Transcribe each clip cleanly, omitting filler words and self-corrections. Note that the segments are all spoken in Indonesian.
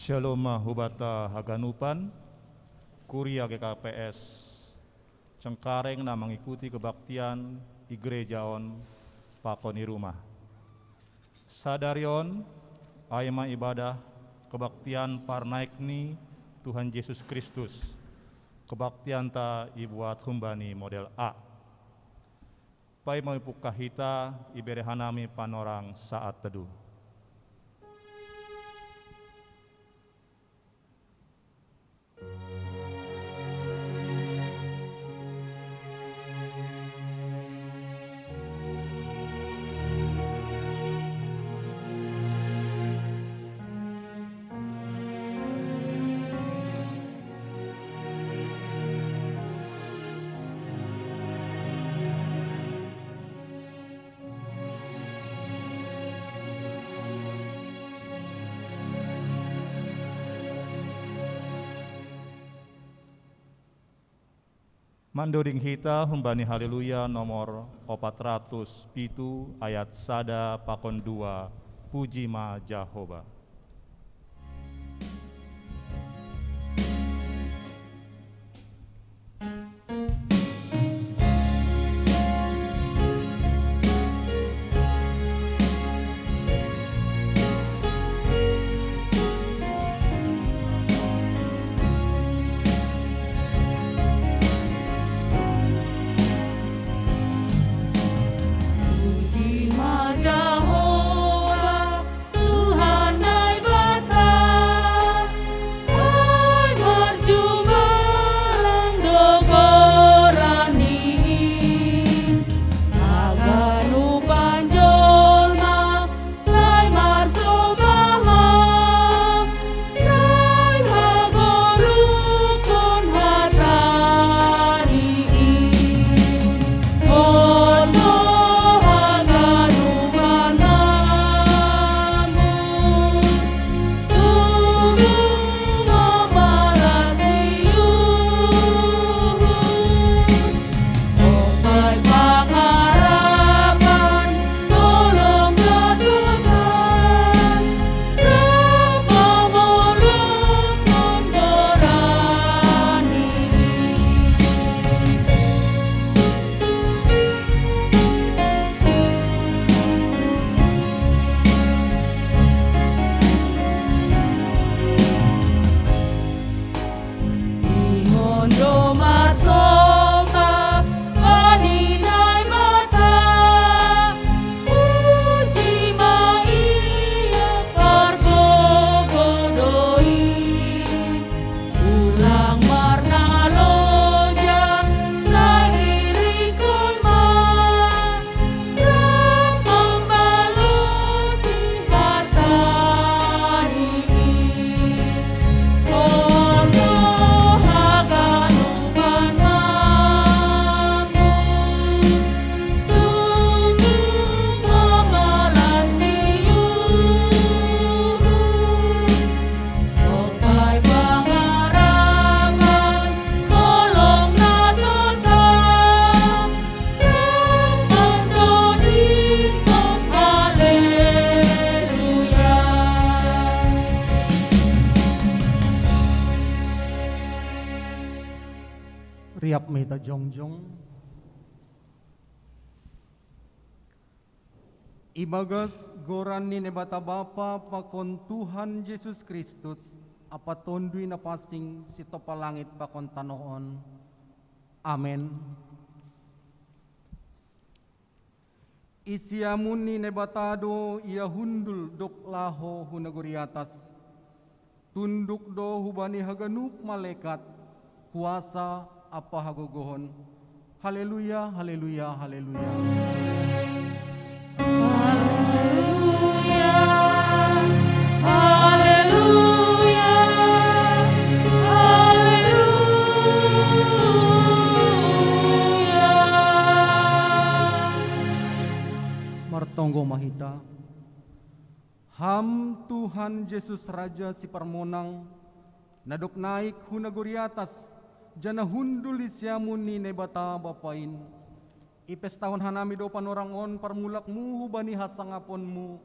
Shalom hubata haganupan, kuria GKPS, cengkareng na mengikuti kebaktian igrejaon pakoni rumah. Sadarion, ayma ibadah kebaktian parnaikni Tuhan Yesus Kristus, kebaktian ta ibuat humbani model A. Pai mengipukah hita iberehanami panorang saat teduh. Mandoding hita humbani haleluya nomor 407 ayat sada pakon 2 puji ma Jehovah. Riap meta jongjong ibagas gorani nebata Bapa pakon Tuhan Yesus Kristus apa tondui na pasing sito palangit pakon tanoon. Amen. Isiamun ni nebatado ia hundul dok laho hunaguri atas tunduk do hubani haganup malaikat kuasa apa hagogohon. Haleluya, haleluya, haleluya. Haleluya, haleluya, haleluya. Martonggo mahita. Ham Tuhan Yesus Raja si Parmonang nadok naik hunaguri atas jana hundul isyamun ni nebata bapain. Ipes tahun hanami do panorangon parmulakmu hubani hasangaponmu.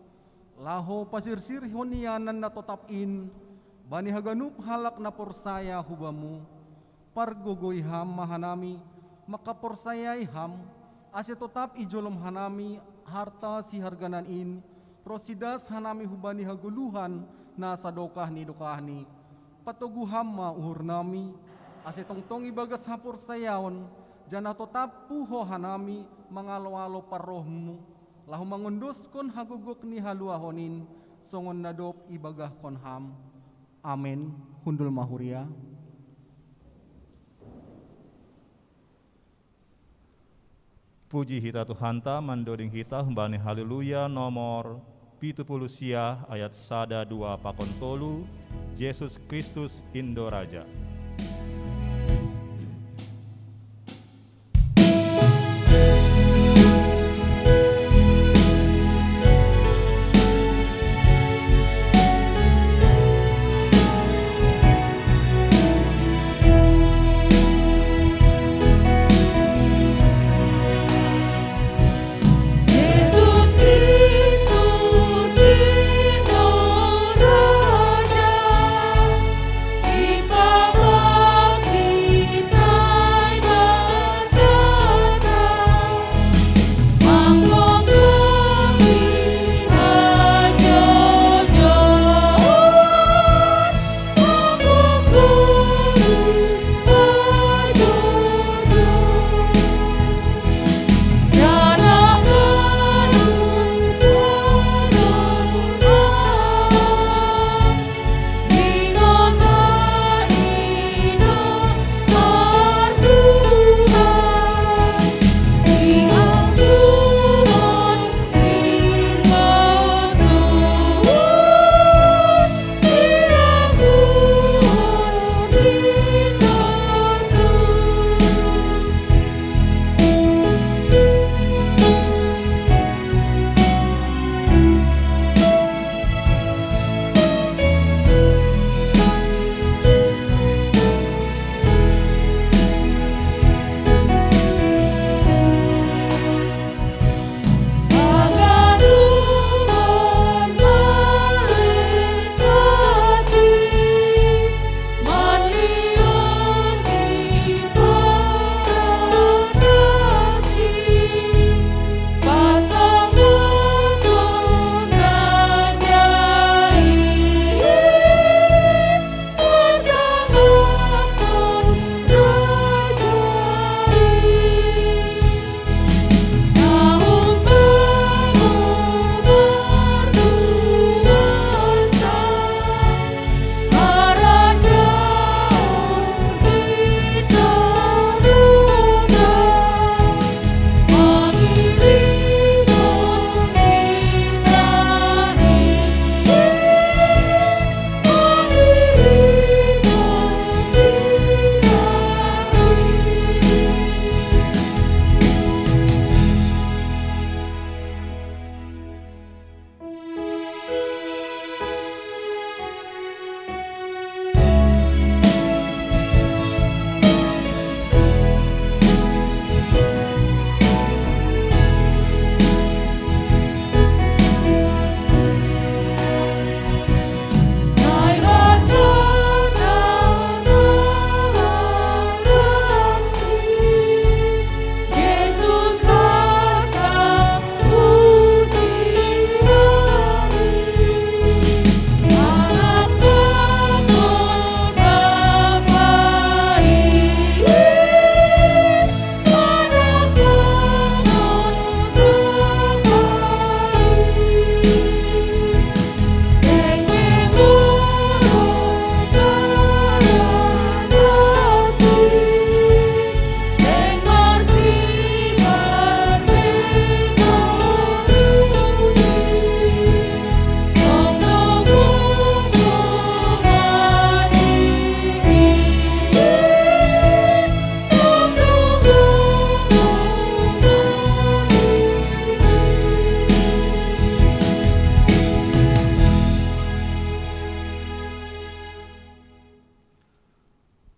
Laho pasirsir honianan na totapin. Bani haganup halak na porsaya hubamu, pargogoy ham mahanami, makaporsayay ham, ase totap ijolom hanami, harta si harganan in, rosidas hanami hubani haguluhan, na sadokah ni dokahni, patuguham ma uhur nami, ase tongtong ibagas ha porsayaon, jana totap puho hanami, mangalo-alo parohmu, lahu mangundus kon hagugok ni haluahonin, songon nadop ibagah kon ham. Amin. Hundul mahuria. Puji hita Tuhanta mandoding hita hembani haleluya nomor 70 ayat 1 2 pakon tolu Yesus Kristus Indo Raja. Yesus Kristus Indo Raja, ipawag kita'y magkata, mangmagumi hadyo-dyon, mangmagumi hadyo-dyon.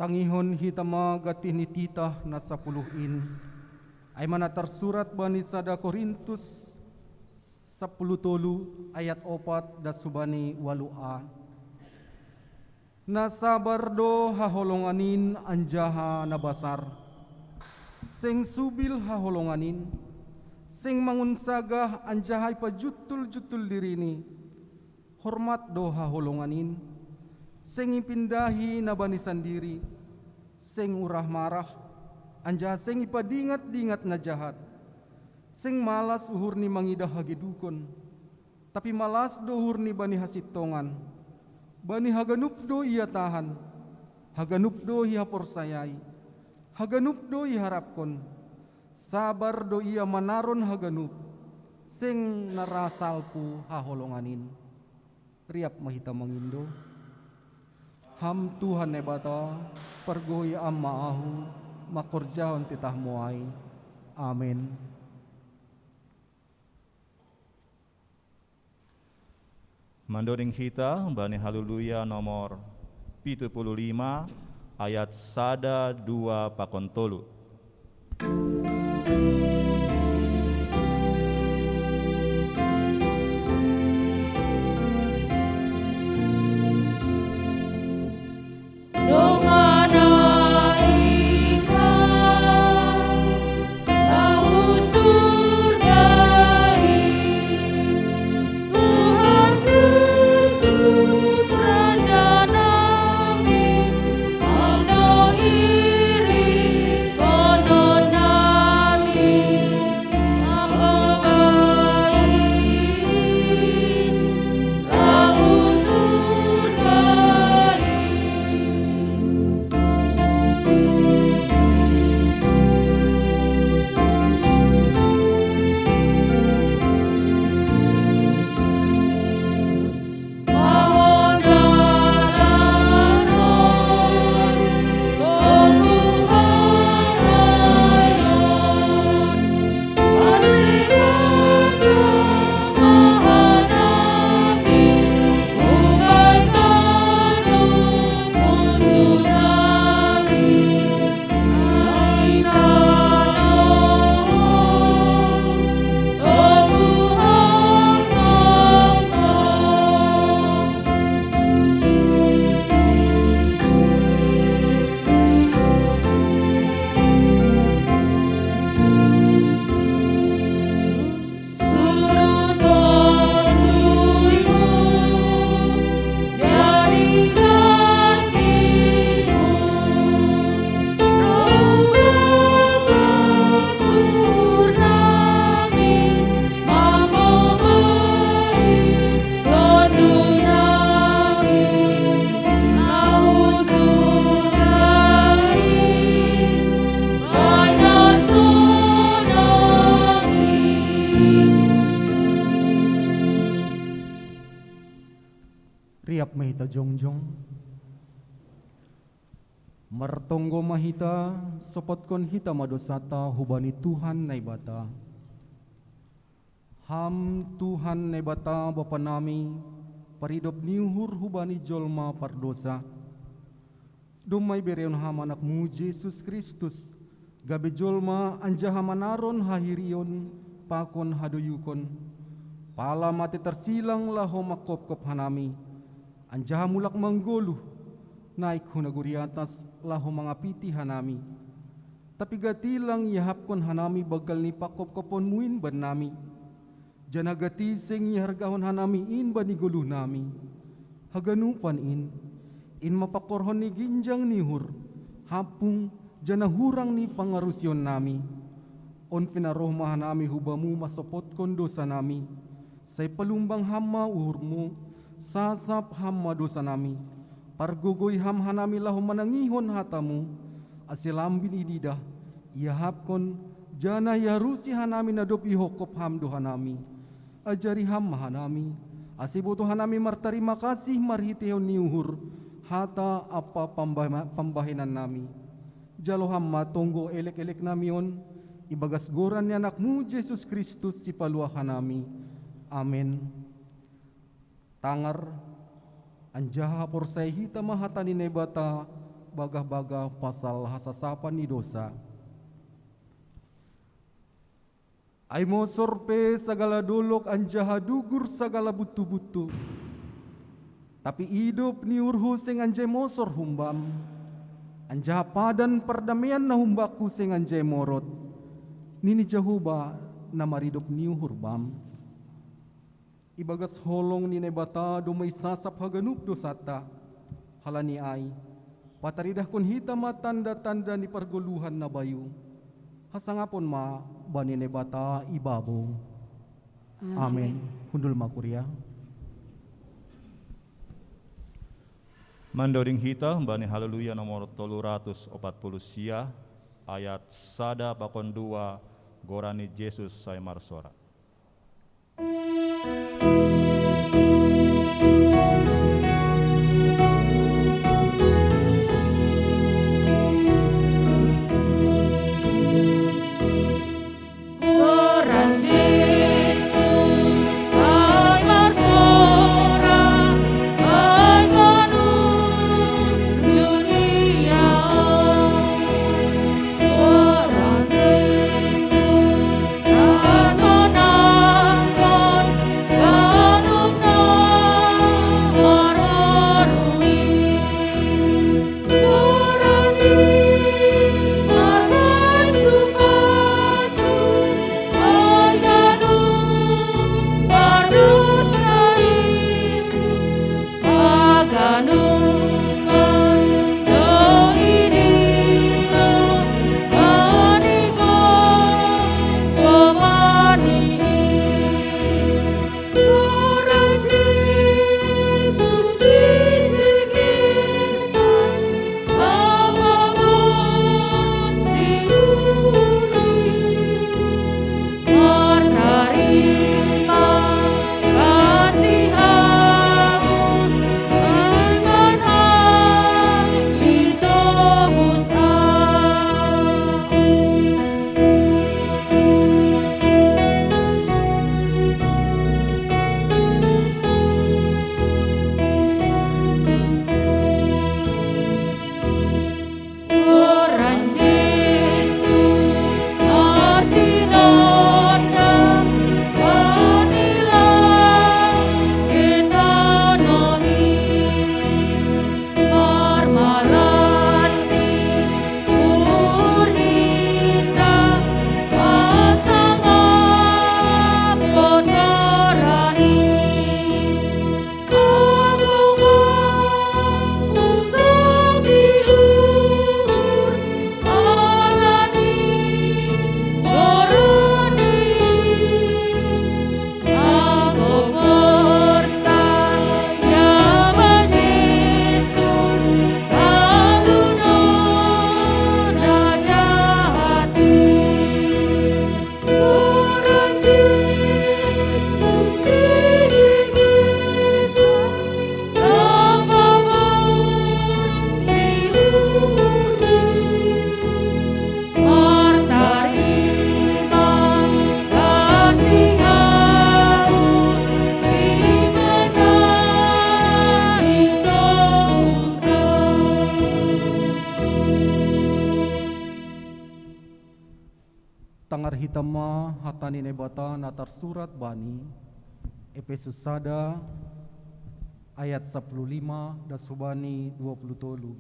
Tangihon hitama gatih ni titah na 10 ay mana tersurat bani sada Korintus 10 ayat 4 da subani 8a. Nasabardo haholonganin anjaha nabasar. Seng subil haholonganin. Seng mangunsagah anjahay pajutul-jutul dirini. Hormat do haholonganin. Seng ipindahi nabani sandiri. Seng urah marah. Anjaha seng ipadingat-dingat na jahat. Seng malas uhur ni mangidah hagidukon. Tapi malas do uhur ni bani hasitongan. Bani haganup do ia tahan. Haganup do ia porsayai. Haganup do ia harapkon. Sabar do ia manaron haganup. Seng narasalpu haholonganin. Riap mahita mangindo. Ham Tuhan nebata, pergoy amma ahu, makorjahon titah muai. Amin. Mandoring kita Bani Haleluya nomor 75 ayat 1, 2 pakontolu. Riap mahita jongjong. Martonggo mahita sopotkon hita madosata hubani Tuhan naibata. Ham Tuhan naibata Bapa nami paridop niuhur hubani jolma pardosa. Dumay bereon ham anakmu Yesus Kristus gabe jolma anjaha manaron hahirion pakon hadoyukon. Pala mati tersilang laho makop-kop hanami. Anjaha mulak manggoluh, naik hunaguri atas laho mangapiti hanami. Tapi gatilang yahapkon hanami bagal ni pakop-kopon muin ban nami. Jana gati seng ihargahon hanami in bani goluh nami. Haganupan in mapakorhon ni ginjang nihur, hapung jana hurang ni pangarusyon nami. On pinarohmahan nami hubamu masopotkon dosa nami. Say palumbang hama uhurmu, sasap hamma dosa nami, pargogoy ham hanami lahu manangihon hatamu, asilambin ididah, iahapkon, jana yarusi hanami nadop ihokop ham doha nami, ajari ham hanami, asibuto hanami martarima kasih marhitehon niuhur, hata apa pambahinan nami, jalo hamma tonggo elek-elek namion, ibagas goran ni anakmu Yesus Kristus si paluahan nami, amin. Tangar anjaha porsay hita mahatani nebata bagah-bagah pasal hasasapan ni dosa. Ay mo sorpe sagala dulok anjaha dugur sagala butu-butu. Tapi hidup ni urhu sing anjay mosor humbam. Anjah padan perdamaian na humbaku sing anjay morot. Nini Jehovah na maridop ni hurbam. Ibagas holong ni nebata dumay sasap haganup dosata. Halani ay, pataridah kun hita matanda-tanda ni perguluhan na bayu. Hasangapon ma bani nebata ibabo. Amen. Hundul makuria. Mandoring hita mbani haleluya nomor 340 sia ayat sada pakon 2 gorani Yesus saya marsora. Tangar hitama hatani nebata natar surat bani Efesus sada ayat 15 dan subani 27.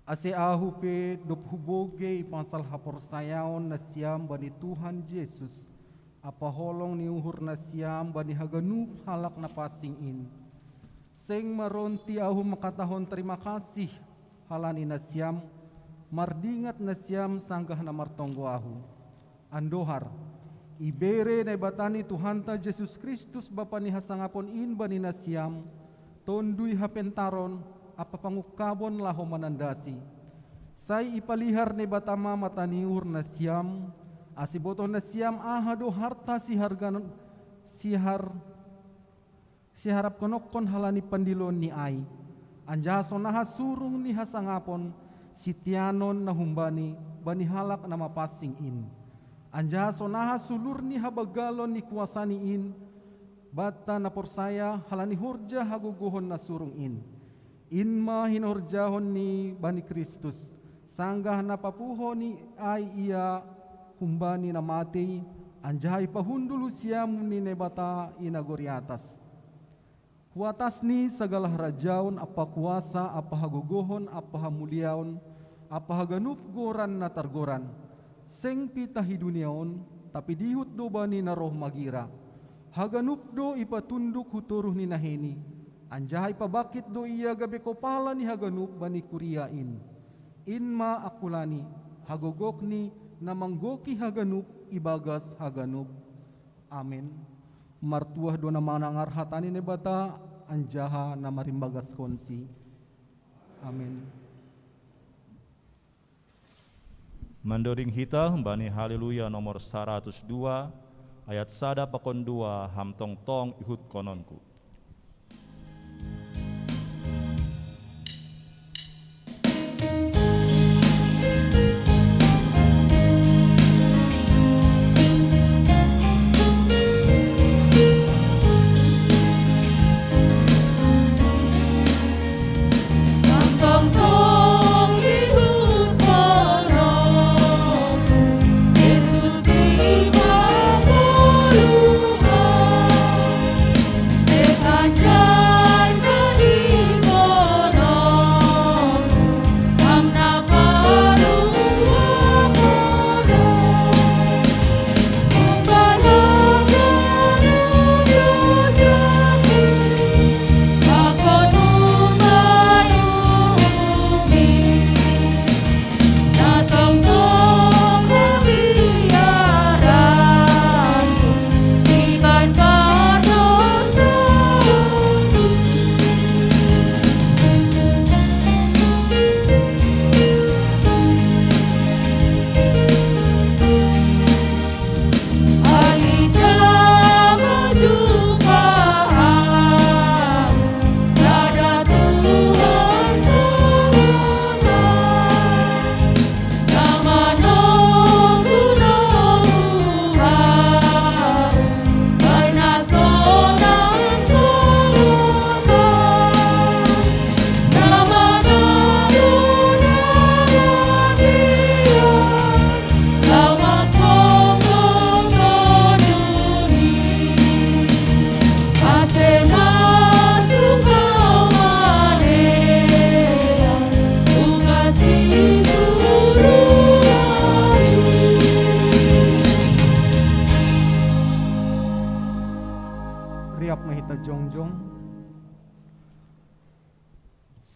Ase ahu pe dop huboge pasal hapor sayaon na siam bani Tuhan Yesus apa holong ni uhur na siam bani haganup halak na pasingin. Seng maronti ahu makatahon terima kasih halani na siam mardingat na siyam sanggah na martonggo ahu. Andohar, ibere na ibatani Tuhanta Jesus Kristus Bapa ni hasangapon in bani na siyam, tonduy hapentaron, apa pangukabon laho manandasi. Say ipalihar na ibatama mataniur na siyam, asiboto na siyam ahado harta siharap konokon halani pandilon ni ay. Anjaso na hasurung ni hasangapon, sitianon na humbani bani halak na mapasing in. Anja sonaha sulur ni habagalon ni kuasani in. Bata na porsaya halani hurja haguguhon na surung in. Inma hinurjahon ni bani Kristus. Sanggah na papuho ni ay iya humbani na mati. Anjahay pahundulu siyam ni nebata inagoriatas. Huatasni segala harajaon, apa kuasa, apa hagogohon, apa hamuliaon, apa haganup goran na targoran. Seng pita hiduniaon, tapi dihut do bani na roh magira. Haganup do ipatunduk huturuh ni naheni. Anjahay pabakit do iya gabi kopala ni haganup bani kuriain. Inma akulani, hagogok ni namanggoki haganup ibagas haganup. Amin. Martuah do na manangar hatani ne bata anjaha na marimbagas konsi. Amin. Mandoring hita bani haleluya nomor 102 ayat sada pakon 2 hamtong tong ihut kononku.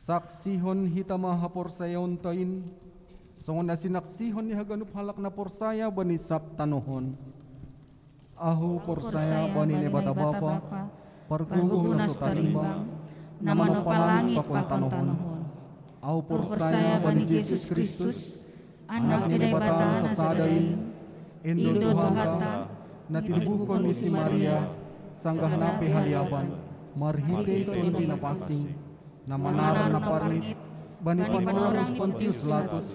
Saksihon hita mahaporsayaon tain, songon na sinaksihon ni haganup halak na porsaya bani saptanohon. Ahu porsaya bani ne bata bapa, parguguh na sotarimbang, naman palangit pakon tanohon. Ahu porsaya bani Jesus Kristus, anak ni bata sasadain, Indo Tuhanta, na tinibukon ni si Maria, sanggah nape haliaban, marhite ito pinapasing, na manaran na parmit, bani panorang Pontius Latus,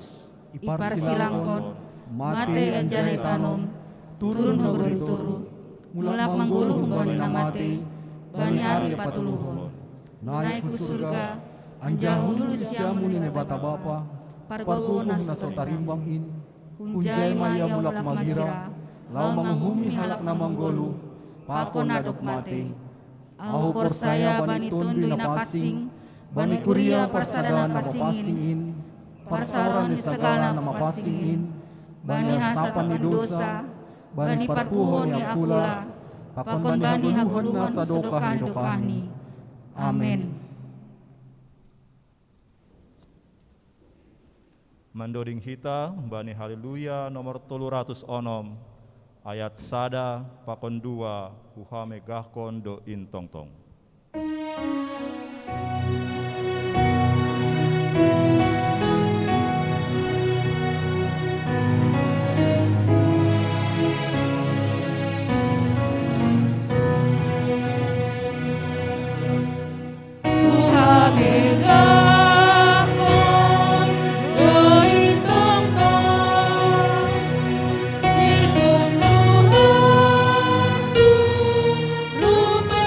iparsilangkon, mate anjalay tanom, turun magorituro, mulak mangguluh bani na mate, bani ari patuluhon. Naik ku surga, anjahun dulu siyamu ni bata bapa, parguguh na sotarimbang in, kunjay maya mulak magira, lau manguhumi halak na manggulu, pakon nadok mate. Ahu porsaya bani tunduy na pasing, bani kuria parsada na pasingin, parsaran ni segala na mapasingin, bani hasapan ni dosa, bani parpuhon ni akula, pakon bani haguluhon na sadokah ni dokahni. Amen. Mandoring hita bani haleluya nomor 306 ayat sada pakon 2 uhame gahkon do intong tong. Jesus Tuhan, lupa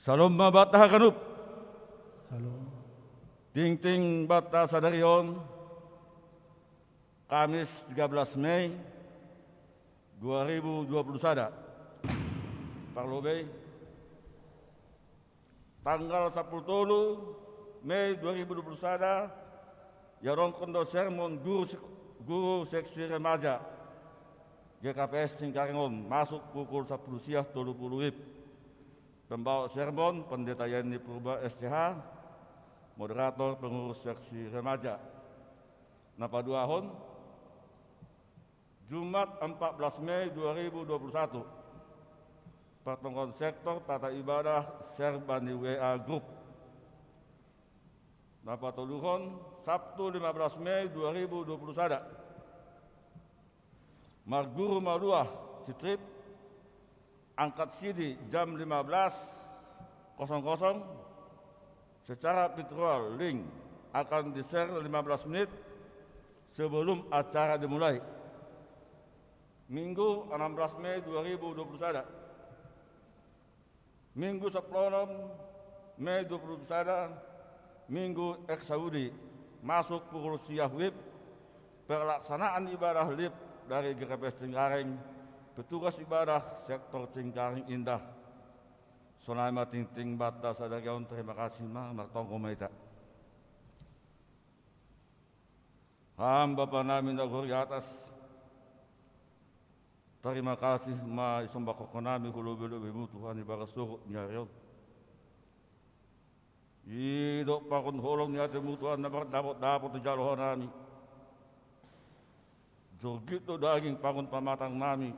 Salom mabata hakanup. Salam. Ting-ting bata sadarion. Kamis 13 Mei 2021. Parlobey. Tanggal 10 Mei 2021. Yarong kondo sermon guru seksi remaja. GKPS Cingkaringon masuk pukul 10 siang 30 WIB. Pembawa sermon Pendeta Yani Purba STH, moderator pengurus seksi remaja. Napa duahon Jumat 14 Mei 2021. Pertemuan sektor tata ibadah Serbani WA Group. Napa toluhon Sabtu 15 Mei 2021. Marguru Maluah Sitrip angkat sidi jam 15.00 secara virtual. Link akan di-share 15 menit sebelum acara dimulai. Minggu 16 Mei 2021. Minggu 10 Mei 2021. Minggu Saudi masuk pukul siang WIB. Pelaksanaan ibadah LIB dari GKPS Cingkaring, petugas ibadah sektor Cingkaring Indah. Sonama ting-ting bata sadarion, terima kasih martongko maita. Hamba namin naguri atas. Terima kasih isumbako nami hulubi-lubimu Tuhan ibarat surut nyarion. Hidup pakun holong niatimu Tuhan dapat dijaluhan nami. Jogito daging pangun pamatang nami.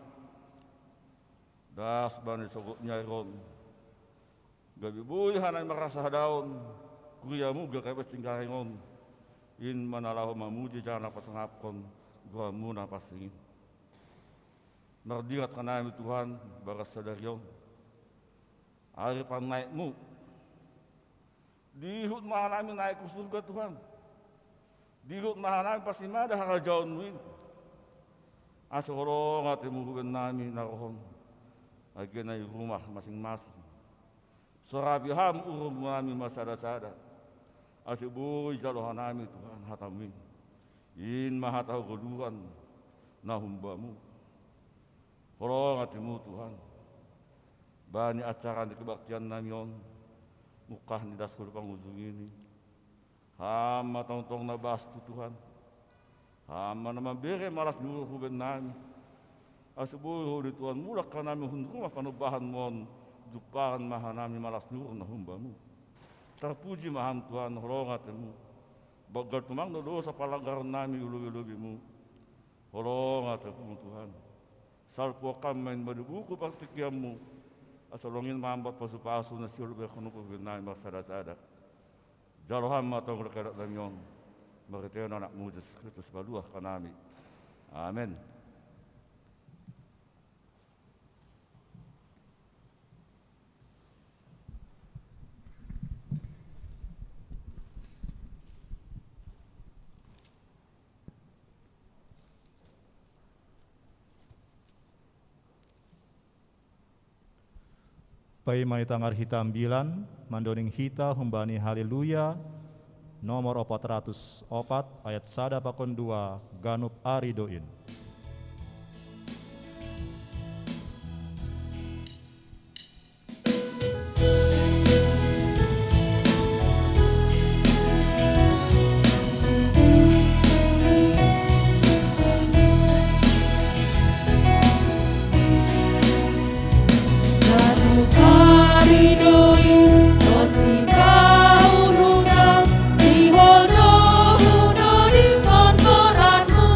Das bani sogot nyairon. Gabi buy hanay merasa daun. Kuriamu GKPS Cingkaringon. In manalahu mamuji jana pasanapkon. Gua muna pasingin. Nardirat ka nami Tuhan bagas sadarion. Ari pan naikmu. Dihut maha namin naik ke surga Tuhan. Dihut maha namin pasimada harajaon muin. Asyoro ngatimu hugan nami narohon. Agen ay rumah masing-masing. Sorabiham urum nami masada-sada. Asyubuy jalohan nami Tuhan hatamin. In mahataw keduhan nahumbamu. Horo ngatimu Tuhan. Banyak acara di kebaktian namion. Mukah ni daskul pangujung ini. Hama tong-tong nabastu Tuhan. Hama naman bere malas nyuruh huben nami. Asubuh di Tuhan mulak ka nami hundrumah panubahan mon. Jupahan maha nami malas nyuruh na humbamu. Terpuji maham Tuhan horongatemu. Bagal tumang no dosa palanggaran nami ulubi-ulubimu. Horongatemu Tuhan. Salpo kamain madubuku partikiamu. Asalongin mambat pasu-pasu na siul berkunupu binay maksada-sada. Jalohan matong rekedat damyon. Mariteon anak Yesus Kristus baluah kanami. Amin. Pai manitangar hitam bilan, mandoning hita humbani haleluya, nomor 404 ayat 1 pakon 2 ganup aridoin. Si hono di kontoranmu.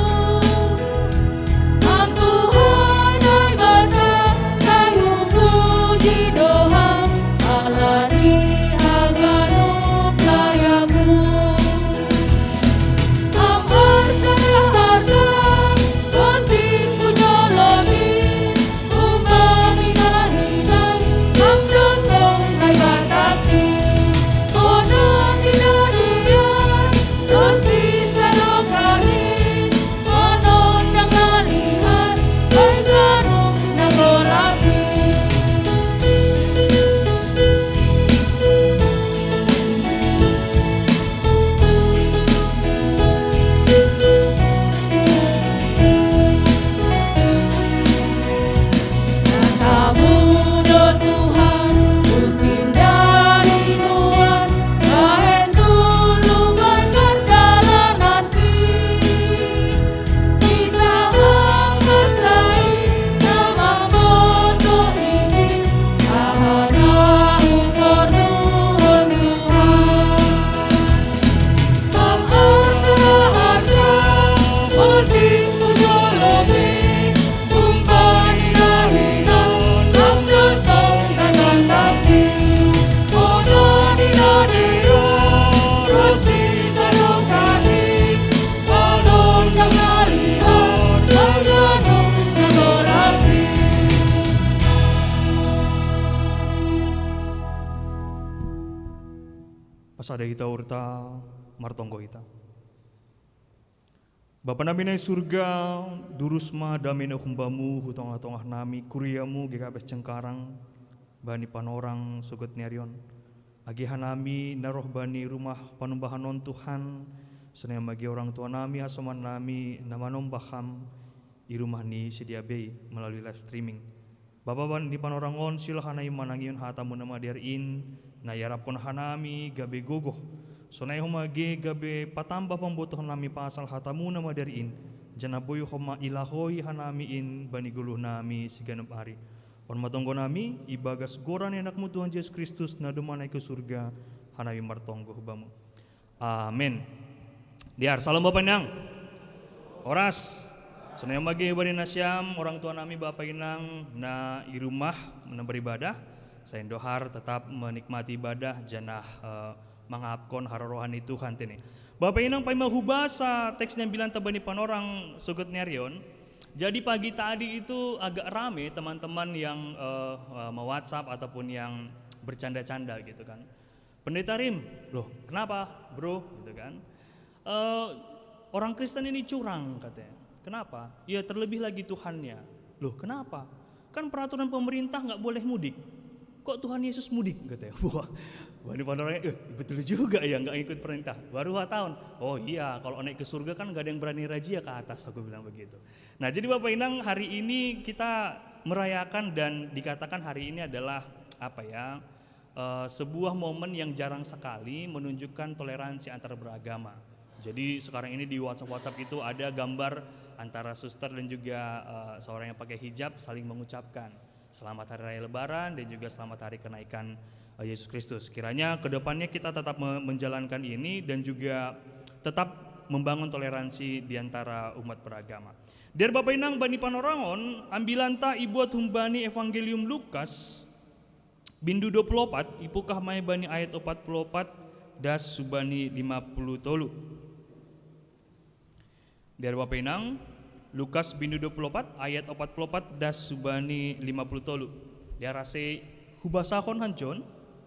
Asada ita urta martonggo ita. Bapa nami na surga, durusma dami na kumbamu, hutong-hatongah nami, kuriamu, gigabes cengkarang, bani panorang, sugot niarion. Agihan nami, naroh bani rumah panumbahanon Tuhan, senang bagi orang tua nami, asaman nami, namanom baham, di rumah ni sedia bay, melalui live streaming. Bapa bani panorang on, silakan manangion hatamu nama diarin, na yarapkon hanami, gabe gogoh, sonay humage gabe patambah pembutuhan nami pasal hatamu nama dariin janaboy homa ilahoy hanamiin baniguluh nami siganap hari on matonggo nami ibagas goran enakmu Tuhan Yesus Kristus na dumanay ke surga hanami martonggo hubamu. Amin. Diar salam Bapak Inang oras sonay humage bani nasyam orang tua nami Bapak Inang na i rumah beribadah saya dohar tetap menikmati ibadah janah mangapkon harohani Tuhan tini. Bapak Inang pai mahubasa teksnya bilang tabani panorang sugut nyarion. Jadi pagi tadi itu agak rame teman-teman yang me-WhatsApp ataupun yang bercanda-canda gitu kan. Pendeta Rim, loh kenapa bro gitu kan. Orang Kristen ini curang katanya. Kenapa? Ya terlebih lagi Tuhannya. Loh kenapa? Kan peraturan pemerintah nggak boleh mudik. Kok Tuhan Yesus mudik katanya. Wah, wani panorangnya, betul juga ya nggak ikut perintah. Baru 2 tahun. Oh iya, kalau naik ke surga kan nggak ada yang berani razia ke atas. Aku bilang begitu. Nah jadi Bapak Inang hari ini kita merayakan dan dikatakan hari ini adalah apa ya? Sebuah momen yang jarang sekali menunjukkan toleransi antar beragama. Jadi sekarang ini di WhatsApp itu ada gambar antara suster dan juga seorang yang pakai hijab saling mengucapkan selamat hari raya Lebaran dan juga selamat hari kenaikan Yesus Kristus. Kiranya kedepannya kita tetap menjalankan ini dan juga tetap membangun toleransi di antara umat beragama. Dari Bapak Inang bani panorangon ambilanta ibuat humbani Evangelium Lukas bindu 24 ipukah mai bani ayat 44 das subani 50 tolu. Dari Bapak Inang Lukas bindu 24 ayat 44 das subani 50 tolu. Dia rase hubasahon hanjon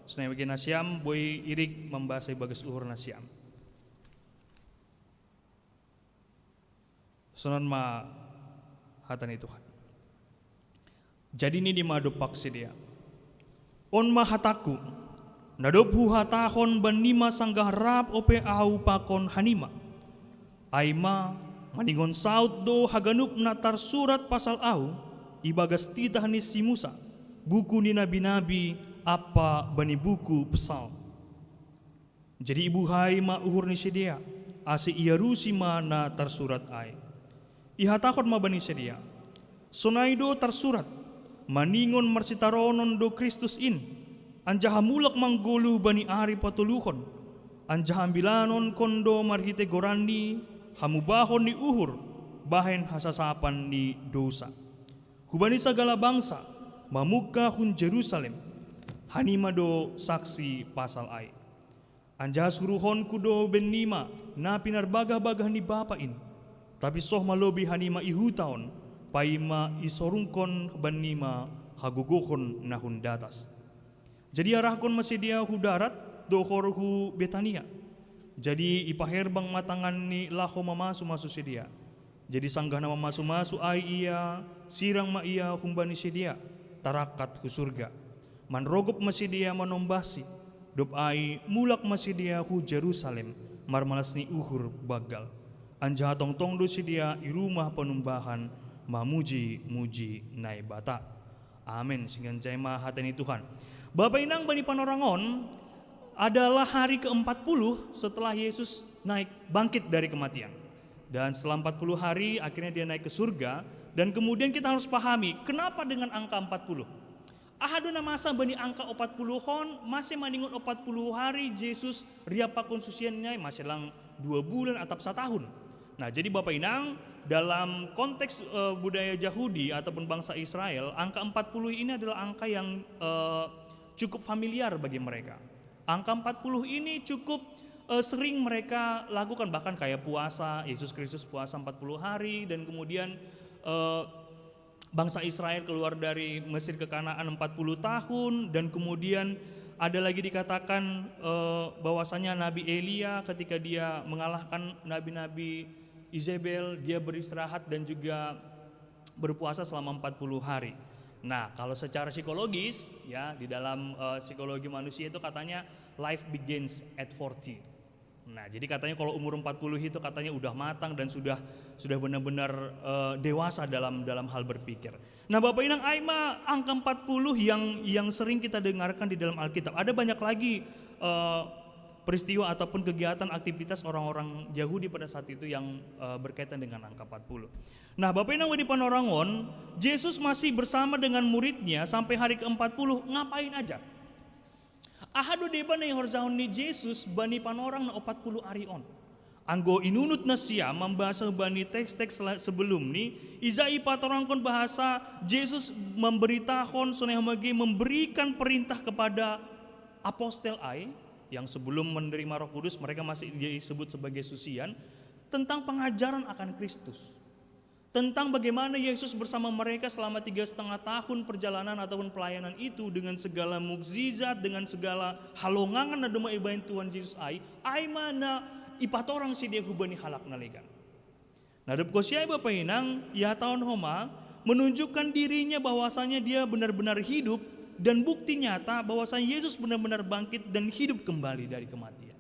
senai bagi nasyam boy irik membahasai bagas luhur nasyam. Sonon ma hatani Tuhan. Jadi ini di madu paksi dia. On ma hataku nadobu hatahon banima sanggah rap ope au pakon hanima. Aima maningon saut do haganup natar surat pasal au ibagas titah ni si Musa buku ni nabi-nabi apa bani buku pesal. Jadi ibu hai ma uhur ni sedia asi iarusi mana tersurat ai. Iha takut ma bani sedia. Sonaido tersurat maningon marsitaronon do Kristus in anjaha mulak manggolu bani ari patuluhon anjaha ambilanon kondo marhite gorandi hamubahon ni uhur bahen hasasapan ni dosa. Hubani segala bangsa mamuka hun Jerusalem hanima do saksi pasal ai. Anjaha suruhon kudo benima na pinarbagah-bagah ni bapain. Tapi soh malobi hanima ihutaon paima isorungkon banima haguguhon nahun datas. Jadi arahkon masih dia hudarat dohorhu Betania. Jadi ipaherbang matangan ni laho mamasu-masu sedia. Jadi sanggah nama masu-masu ai ia sirang ma ia humbani sedia tarakat ku surga. Manrogop masih dia manombasi dop ai mulak masih dia hu Jerusalem marmalas ni uhur bagal. Anjaha tong-tong do sedia i rumah penumbahan mamuji-muji nai bata. Amin. Singgan jema hatani Tuhan. Bapak Inang bani panorangon adalah hari ke-40 setelah Yesus naik bangkit dari kematian. Dan setelah 40 hari akhirnya dia naik ke surga. Dan kemudian kita harus pahami kenapa dengan angka 40. Ahaduna masa bani angka 40 hon masih maningun 40 hari Yesus riapakon susiannya masih lang 2 bulan atau 1 tahun. Nah jadi Bapak Inang dalam konteks budaya Yahudi ataupun bangsa Israel angka 40 ini adalah angka yang cukup familiar bagi mereka. Angka 40 ini cukup sering mereka lakukan bahkan kayak puasa, Yesus Kristus puasa 40 hari dan kemudian bangsa Israel keluar dari Mesir ke Kanaan 40 tahun dan kemudian ada lagi dikatakan bahwasanya Nabi Elia ketika dia mengalahkan nabi-nabi Izebel, dia beristirahat dan juga berpuasa selama 40 hari. Nah, kalau secara psikologis ya, di dalam psikologi manusia itu katanya life begins at 40. Nah, jadi katanya kalau umur 40 itu katanya udah matang dan sudah benar-benar dewasa dalam hal berpikir. Nah, Bapak Inang, Aima angka 40 yang sering kita dengarkan di dalam Alkitab. Ada banyak lagi peristiwa ataupun kegiatan aktivitas orang-orang Yahudi pada saat itu yang berkaitan dengan angka 40. Nah, Bapak Inang di Panorangon, Yesus masih bersama dengan muridnya sampai hari ke-40, ngapain aja? Ahado deba na horzahon ni Jesus bani panorang na 40 arion. Anggo inunut na siya membahasa bani teks-teks sebelum ni, izai patorangkon bahasa Jesus memberitakan sunehmage memberikan perintah kepada apostel ai yang sebelum menerima Roh Kudus mereka masih disebut sebagai susian, tentang pengajaran akan Kristus. Tentang bagaimana Yesus bersama mereka selama 3,5 tahun perjalanan ataupun pelayanan itu dengan segala mukjizat, dengan segala halongangan na duma ibahin Tuhan Yesus ai mana ipatorang si dia hubani halak naligan. Nah, dep kosyai Bapak Inang, ya tahun homa menunjukkan dirinya bahwasanya dia benar-benar hidup dan bukti nyata bahwasanya Yesus benar-benar bangkit dan hidup kembali dari kematian.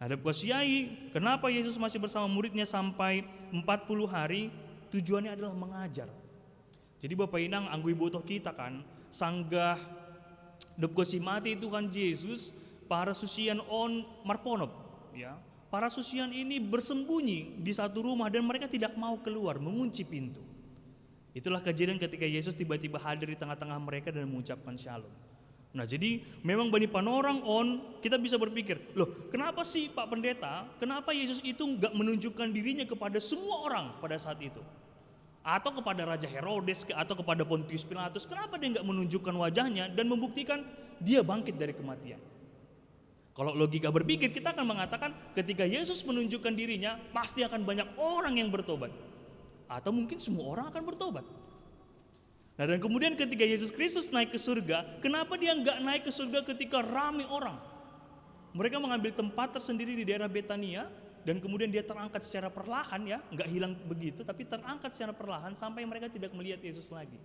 Ada kosyai, kenapa Yesus masih bersama muridnya sampai 40 hari? Tujuannya adalah mengajar. Jadi Bapak Inang, anggui botoh kita kan, sanggah depkosi mati Tuhan Yesus, para susian on marponop, ya. Para susian ini bersembunyi di satu rumah dan mereka tidak mau keluar, mengunci pintu. Itulah kejadian ketika Yesus tiba-tiba hadir di tengah-tengah mereka dan mengucapkan shalom. Nah, jadi memang bani panorang kita bisa berpikir, loh kenapa sih Pak Pendeta, kenapa Yesus itu nggak menunjukkan dirinya kepada semua orang pada saat itu? Atau kepada Raja Herodes atau kepada Pontius Pilatus, kenapa dia nggak menunjukkan wajahnya dan membuktikan dia bangkit dari kematian? Kalau logika berpikir kita akan mengatakan ketika Yesus menunjukkan dirinya pasti akan banyak orang yang bertobat. Atau mungkin semua orang akan bertobat. Nah, dan kemudian ketika Yesus Kristus naik ke surga, kenapa dia nggak naik ke surga ketika ramai orang? Mereka mengambil tempat tersendiri di daerah Betania dan kemudian dia terangkat secara perlahan ya, nggak hilang begitu, tapi terangkat secara perlahan sampai mereka tidak melihat Yesus lagi.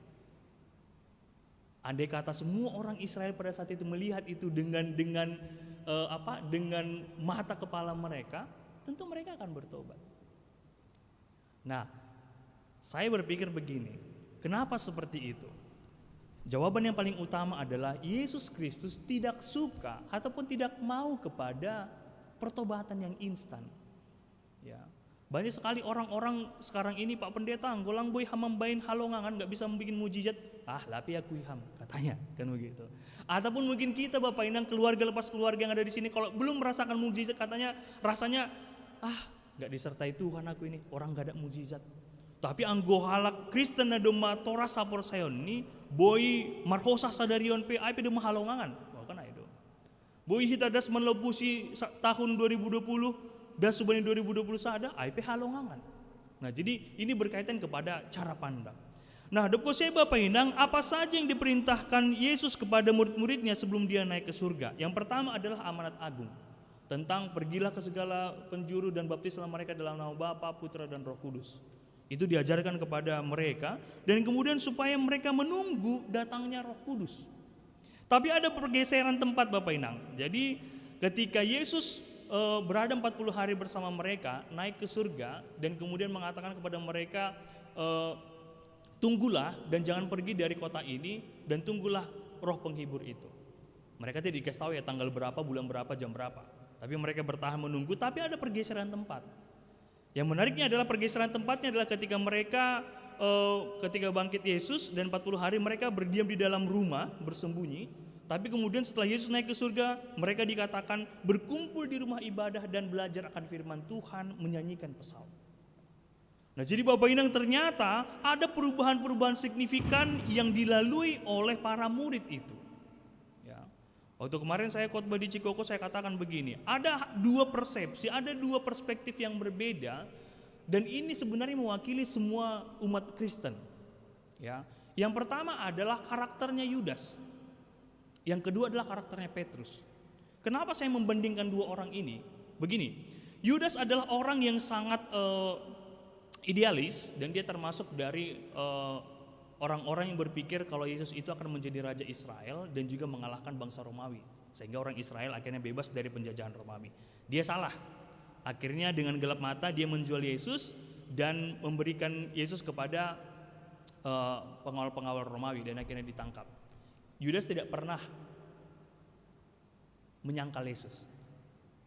Andai kata semua orang Israel pada saat itu melihat itu dengan mata kepala mereka, tentu mereka akan bertobat. Nah, saya berpikir begini. Kenapa seperti itu? Jawaban yang paling utama adalah Yesus Kristus tidak suka ataupun tidak mau kepada pertobatan yang instan. Ya. Banyak sekali orang-orang sekarang ini, Pak Pendeta, anggolang boy hamam bain halongangan nggak bisa membuat mujizat. Lapi aku ham katanya kan begitu. Ataupun mungkin kita Bapak Inang keluarga lepas keluarga yang ada di sini kalau belum merasakan mujizat katanya rasanya nggak disertai Tuhan aku ini, orang nggak ada mujizat. Tapi anggo halak Kristen na doma tora sapor sayon ni boy marhosa sadarion pe ai pe doma halongangan. Kan itu. Boy hitadas menlebusi tahun 2020 dan subani 2020 sada ai pe halongangan. Nah, jadi ini berkaitan kepada cara pandang. Nah, depko saya Bapak Inang, apa saja yang diperintahkan Yesus kepada murid-muridnya sebelum dia naik ke surga? Yang pertama adalah amanat agung. Tentang pergilah ke segala penjuru dan baptislah mereka dalam nama Bapa, Putra dan Roh Kudus. Itu diajarkan kepada mereka dan kemudian supaya mereka menunggu datangnya Roh Kudus. Tapi ada pergeseran tempat Bapak Inang. Jadi ketika Yesus berada 40 hari bersama mereka, naik ke surga dan kemudian mengatakan kepada mereka, tunggulah dan jangan pergi dari kota ini dan tunggulah Roh Penghibur itu. Mereka tidak dikasih tahu ya tanggal berapa, bulan berapa, jam berapa. Tapi mereka bertahan menunggu, tapi ada pergeseran tempat. Yang menariknya adalah pergeseran tempatnya adalah ketika mereka ketika bangkit Yesus dan 40 hari mereka berdiam di dalam rumah bersembunyi. Tapi kemudian setelah Yesus naik ke surga, mereka dikatakan berkumpul di rumah ibadah dan belajar akan firman Tuhan, menyanyikan psalm. Nah, jadi Bapak Inang, ternyata ada perubahan-perubahan signifikan yang dilalui oleh para murid itu. Ya. Waktu kemarin saya khotbah di Cikoko, saya katakan begini, ada dua persepsi, ada dua perspektif yang berbeda, dan ini sebenarnya mewakili semua umat Kristen. Ya. Yang pertama adalah karakternya Yudas. Yang kedua adalah karakternya Petrus. Kenapa saya membandingkan dua orang ini? Begini, Yudas adalah orang yang sangat idealis dan dia termasuk dari orang-orang yang berpikir kalau Yesus itu akan menjadi raja Israel dan juga mengalahkan bangsa Romawi. Sehingga orang Israel akhirnya bebas dari penjajahan Romawi. Dia salah. Akhirnya dengan gelap mata dia menjual Yesus dan memberikan Yesus kepada pengawal-pengawal Romawi dan akhirnya ditangkap. Yudas tidak pernah menyangkal Yesus.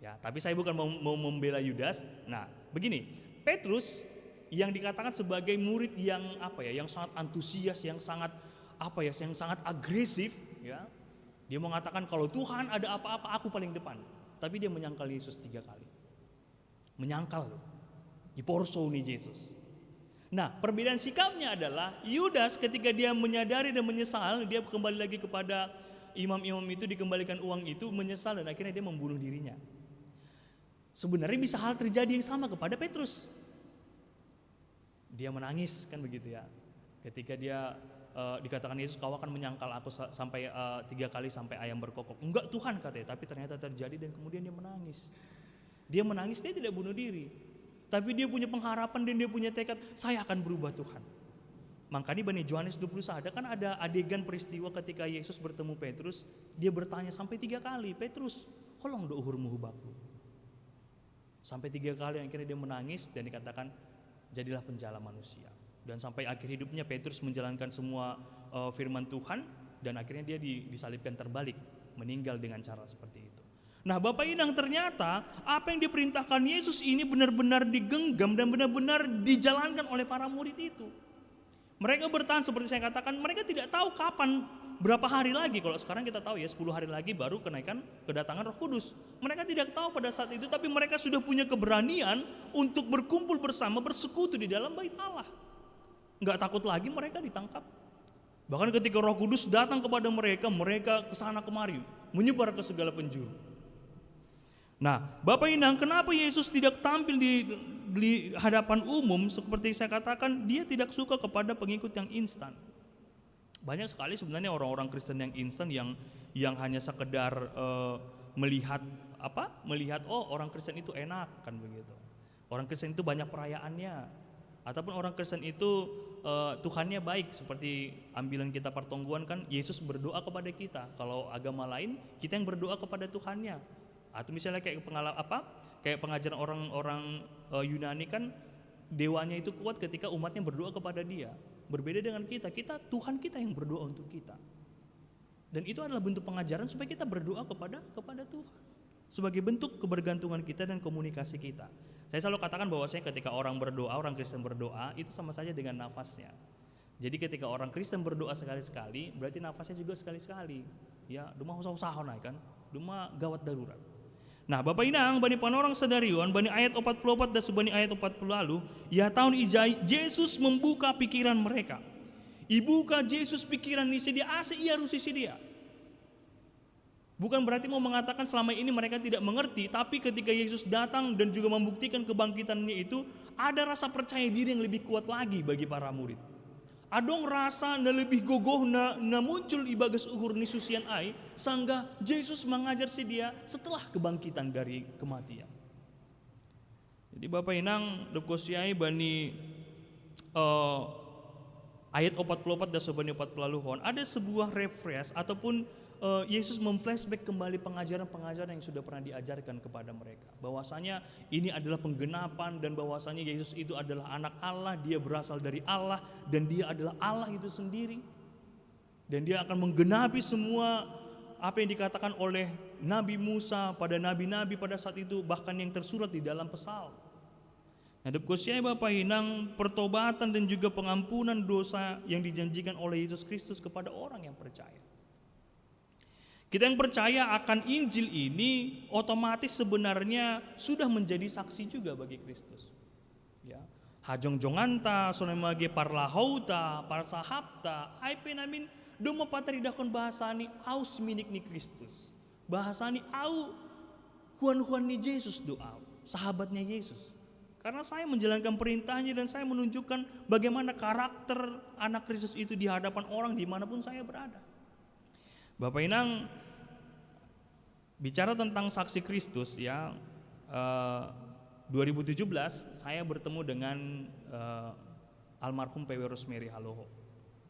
Ya, tapi saya bukan mau membela Yudas. Nah, begini, Petrus yang dikatakan sebagai murid yang yang sangat antusias, yang sangat yang sangat agresif, ya. Dia mengatakan kalau Tuhan ada apa-apa aku paling depan. Tapi dia menyangkal Yesus 3 kali. Menyangkal loh. Iporso nih Yesus. Nah, perbedaan sikapnya adalah Yudas ketika dia menyadari dan menyesal, dia kembali lagi kepada imam-imam itu, dikembalikan uang itu, menyesal dan akhirnya dia membunuh dirinya. Sebenarnya bisa hal terjadi yang sama kepada Petrus. Dia menangis kan begitu ya. Ketika dia dikatakan Yesus, kau akan menyangkal aku sampai 3 kali sampai ayam berkokok. Enggak Tuhan katanya, tapi ternyata terjadi dan kemudian dia menangis. Dia menangis, dia tidak bunuh diri. Tapi dia punya pengharapan dan dia punya tekad, saya akan berubah Tuhan. Makanya di Yohanes 21 kan ada adegan peristiwa ketika Yesus bertemu Petrus, dia bertanya sampai 3 kali, Petrus, holong do uhurmu hubakku. Sampai 3 kali akhirnya dia menangis dan dikatakan, jadilah penjala manusia. Dan sampai akhir hidupnya Petrus menjalankan semua firman Tuhan dan akhirnya dia disalibkan terbalik, meninggal dengan cara seperti itu. Nah, Bapak Inang, ternyata apa yang diperintahkan Yesus ini benar-benar digenggam dan benar-benar dijalankan oleh para murid itu. Mereka bertahan seperti saya katakan, mereka tidak tahu kapan, berapa hari lagi. Kalau sekarang kita tahu ya 10 hari lagi baru kedatangan Roh Kudus. Mereka tidak tahu pada saat itu, tapi mereka sudah punya keberanian untuk berkumpul bersama, bersekutu di dalam bait Allah. Enggak takut lagi mereka ditangkap. Bahkan ketika Roh Kudus datang kepada mereka, mereka kesana kemari, menyebar ke segala penjuru. Nah, Bapak Inang, kenapa Yesus tidak tampil di hadapan umum? Seperti saya katakan, dia tidak suka kepada pengikut yang instan. Banyak sekali sebenarnya orang-orang Kristen yang instan yang hanya sekedar melihat oh orang Kristen itu enak kan begitu. Orang Kristen itu banyak perayaannya. Ataupun orang Kristen itu Tuhannya baik, seperti ambilan kita pertongguan kan Yesus berdoa kepada kita. Kalau agama lain kita yang berdoa kepada Tuhannya. Atau misalnya kayak pengajaran orang-orang Yunani kan dewanya itu kuat ketika umatnya berdoa kepada dia. Berbeda dengan kita Tuhan kita yang berdoa untuk kita. Dan itu adalah bentuk pengajaran supaya kita berdoa kepada Tuhan. Sebagai bentuk kebergantungan kita dan komunikasi kita. Saya selalu katakan bahwasanya ketika orang Kristen berdoa itu sama saja dengan nafasnya. Jadi ketika orang Kristen berdoa sekali-sekali, berarti nafasnya juga sekali-sekali. Ya, duma usah-usaha kan, duma gawat darurat. Nah, Bapak Inang, bani panorang sadarion, bani ayat 44 dan sebani ayat 40 lalu, ya tahun ijai, Yesus membuka pikiran mereka. Ibuka Yesus pikiran ni sedia ase ia rusi sedia. Bukan berarti mau mengatakan selama ini mereka tidak mengerti, tapi ketika Yesus datang dan juga membuktikan kebangkitannya itu, ada rasa percaya diri yang lebih kuat lagi bagi para murid. Adong rasa na lebih gogoh na muncul ibagas uhur ni susian ai, sangga Yesus mengajar si dia setelah kebangkitan dari kematian. Jadi Bapak Inang, dukosiai bani ayat 44 dan sebani 40 laluhon, ada sebuah refresh ataupun Yesus memflashback kembali pengajaran-pengajaran yang sudah pernah diajarkan kepada mereka. Bahwasanya ini adalah penggenapan dan bahwasanya Yesus itu adalah anak Allah, dia berasal dari Allah dan dia adalah Allah itu sendiri. Dan dia akan menggenapi semua apa yang dikatakan oleh Nabi Musa pada nabi-nabi pada saat itu, bahkan yang tersurat di dalam Psalm. Nah, dukosiai Bapak Inang, pertobatan dan juga pengampunan dosa yang dijanjikan oleh Yesus Kristus kepada orang yang percaya. Kita yang percaya akan Injil ini otomatis sebenarnya sudah menjadi saksi juga bagi Kristus. Ya. Hajong-jonganta, sonemage parlahauta, parsahabta, aipenamin doma patridakon bahasani aus minik ni Kristus. Bahasani au huan ni Yesus doa, sahabatnya Yesus. Karena saya menjalankan perintahnya dan saya menunjukkan bagaimana karakter anak Kristus itu di hadapan orang dimanapun saya berada. Bapak Inang, bicara tentang saksi Kristus ya, 2017 saya bertemu dengan almarhum PW Rosemary Haloho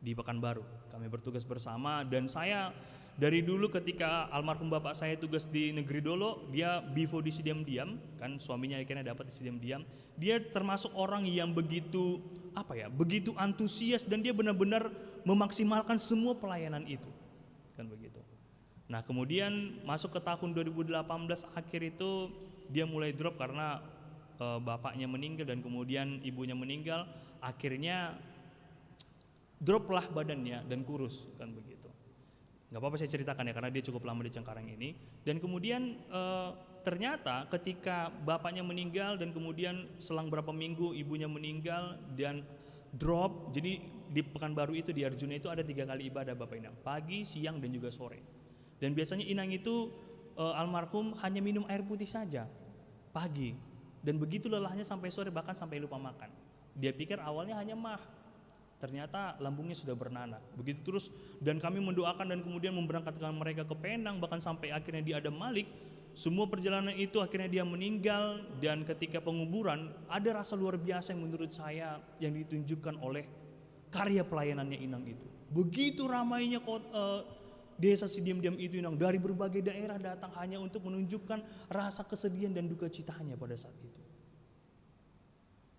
di Pekanbaru. Kami bertugas bersama dan saya dari dulu ketika almarhum bapak saya tugas di Negeri Dolo, dia bifo di diam-diam, kan suaminya akhirnya dapat di diam-diam. Dia termasuk orang yang begitu begitu antusias dan dia benar-benar memaksimalkan semua pelayanan itu, kan begitu. Nah kemudian masuk ke tahun 2018 akhir itu dia mulai drop karena bapaknya meninggal dan kemudian ibunya meninggal, akhirnya droplah badannya dan kurus, kan begitu. Gak apa-apa saya ceritakan ya karena dia cukup lama di Cengkareng ini. Dan kemudian ternyata ketika bapaknya meninggal dan kemudian selang berapa minggu ibunya meninggal dan drop. Jadi di Pekanbaru itu di Arjuna itu ada 3 kali ibadah Bapak Inang, pagi, siang dan juga sore. Dan biasanya Inang itu almarhum hanya minum air putih saja pagi. Dan begitu lelahnya sampai sore bahkan sampai lupa makan. Dia pikir awalnya hanya mah. Ternyata lambungnya sudah bernanah. Begitu terus dan kami mendoakan dan kemudian memberangkatkan mereka ke Penang bahkan sampai akhirnya di Adam Malik. Semua perjalanan itu akhirnya dia meninggal dan ketika penguburan ada rasa luar biasa yang menurut saya yang ditunjukkan oleh karya pelayanannya Inang itu. Begitu ramainya desa diam-diam itu Inang dari berbagai daerah datang hanya untuk menunjukkan rasa kesedihan dan duka citanya pada saat itu.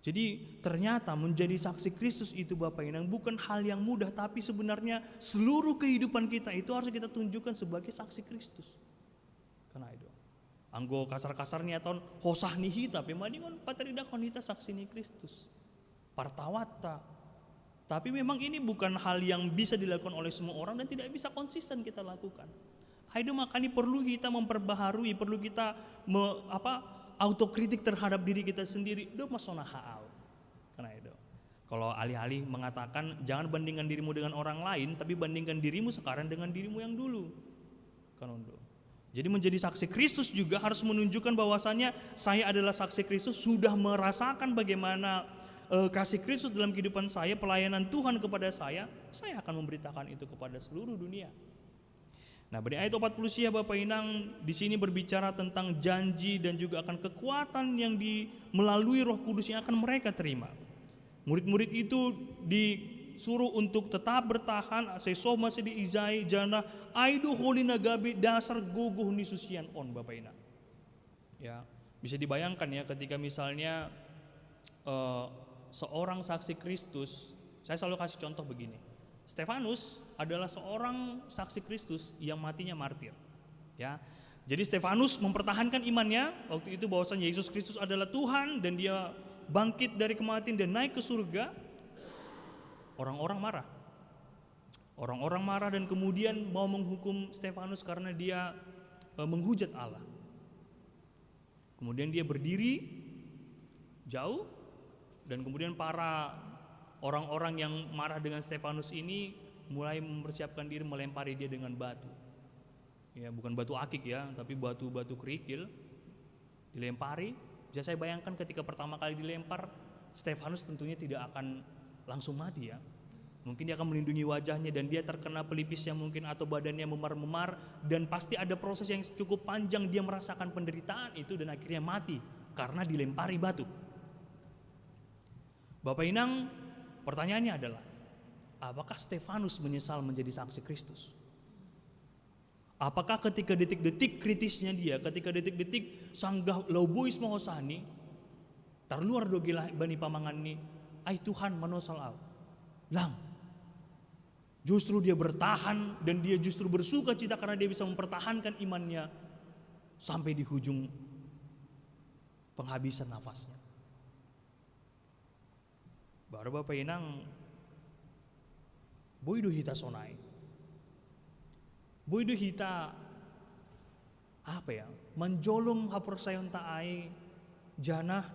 Jadi ternyata menjadi saksi Kristus itu Bapak Inang bukan hal yang mudah, tapi sebenarnya seluruh kehidupan kita itu harus kita tunjukkan sebagai saksi Kristus. Karena itu anggo kasar-kasarnya tahun hosah nihita pemadingon patridakon hita saksi ni Kristus partawata. Tapi memang ini bukan hal yang bisa dilakukan oleh semua orang dan tidak bisa konsisten kita lakukan. Itu makanya perlu kita memperbaharui, perlu kita autokritik terhadap diri kita sendiri. Do masona haal. Karena itu. Kalau alih-alih mengatakan jangan bandingkan dirimu dengan orang lain, tapi bandingkan dirimu sekarang dengan dirimu yang dulu. Kan undo. Jadi menjadi saksi Kristus juga harus menunjukkan bahwasannya saya adalah saksi Kristus, sudah merasakan bagaimana kasih Kristus dalam kehidupan saya, pelayanan Tuhan kepada saya akan memberitakan itu kepada seluruh dunia. Nah, di ayat 40 Bapak Inang di sini berbicara tentang janji dan juga akan kekuatan yang melalui Roh Kudus yang akan mereka terima. Murid-murid itu disuruh untuk tetap bertahan, seso masih diizai jana aidu holina gabi dasar guguh ni susian on Bapak Inang. Ya, bisa dibayangkan ya ketika misalnya seorang saksi Kristus, saya selalu kasih contoh begini. Stefanus adalah seorang saksi Kristus yang matinya martir. Ya. Jadi Stefanus mempertahankan imannya waktu itu bahwasanya Yesus Kristus adalah Tuhan dan dia bangkit dari kematian dan naik ke surga. Orang-orang marah. Orang-orang marah dan kemudian mau menghukum Stefanus karena dia menghujat Allah. Kemudian dia berdiri jauh dan kemudian para orang-orang yang marah dengan Stefanus ini mulai mempersiapkan diri melempari dia dengan batu. Ya, bukan batu akik ya, tapi batu-batu kerikil dilempari. Bisa saya bayangkan ketika pertama kali dilempar, Stefanus tentunya tidak akan langsung mati ya. Mungkin dia akan melindungi wajahnya dan dia terkena pelipisnya mungkin atau badannya memar-memar dan pasti ada proses yang cukup panjang dia merasakan penderitaan itu dan akhirnya mati karena dilempari batu. Bapak Inang, pertanyaannya adalah, apakah Stefanus menyesal menjadi saksi Kristus? Apakah ketika detik-detik kritisnya dia, ketika detik-detik sanggah laubois mohosani, terluar dogilah bani pamangan ni, ay Tuhan manosal au. Lang, justru dia bertahan dan dia justru bersuka cita karena dia bisa mempertahankan imannya sampai di ujung penghabisan nafasnya. Baru Bapak Inang boido hita sonai. Boido hita menjolom hapur sayon taai jana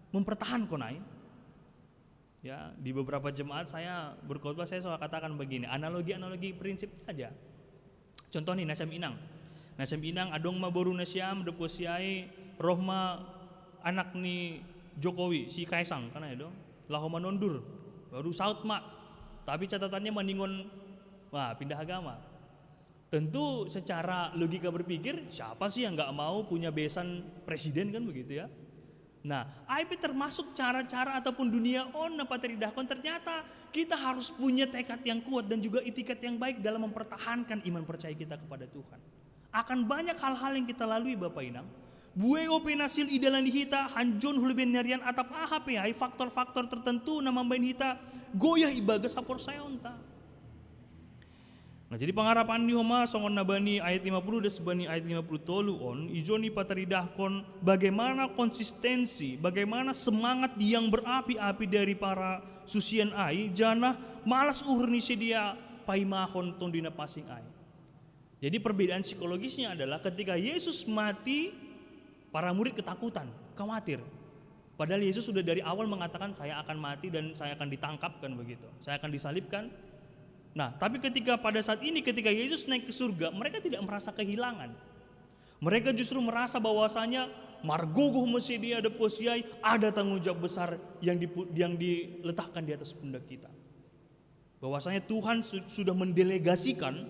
mempertahan konai. Ya, di beberapa jemaat saya berkhotbah saya selalu katakan begini, analogi prinsip aja. Contoh nih Nasem Inang. Nasem Inang adong ma boru nasyam depo siai rohma anak ni Jokowi si Kaisang kana ya dong. Lahoma nondur baru saut mak. Tapi catatannya mendingon pindah agama. Tentu secara logika berpikir, siapa sih yang nggak mau punya besan presiden kan begitu ya. Nah, IP termasuk cara-cara ataupun dunia pateridakon, ternyata kita harus punya tekad yang kuat dan juga itikat yang baik dalam mempertahankan iman percaya kita kepada Tuhan. Akan banyak hal-hal yang kita lalui Bapak Inang. Buego penasil idalan hita, hanjon hulben narian atap ahap ya, faktor-faktor tertentu nama main hita, goyah ibaga sapor sayonta. Nah jadi pengharapan ni homa songon nabani ayat 50 dan sebani ayat 50 tolu on ijoni pateridahkon bagaimana konsistensi, bagaimana semangat yang berapi-api dari para susian ai jana malas urni sedia paimahon tondina pasing ai. Jadi perbedaan psikologisnya adalah ketika Yesus mati, para murid ketakutan, khawatir. Padahal Yesus sudah dari awal mengatakan saya akan mati dan saya akan ditangkapkan begitu, saya akan disalibkan. Nah, tapi ketika pada saat ini ketika Yesus naik ke surga, mereka tidak merasa kehilangan. Mereka justru merasa bahwasanya margogoh mesedia ada posiai, ada tanggung jawab besar yang diletakkan di atas pundak kita. Bahwasanya Tuhan sudah mendelegasikan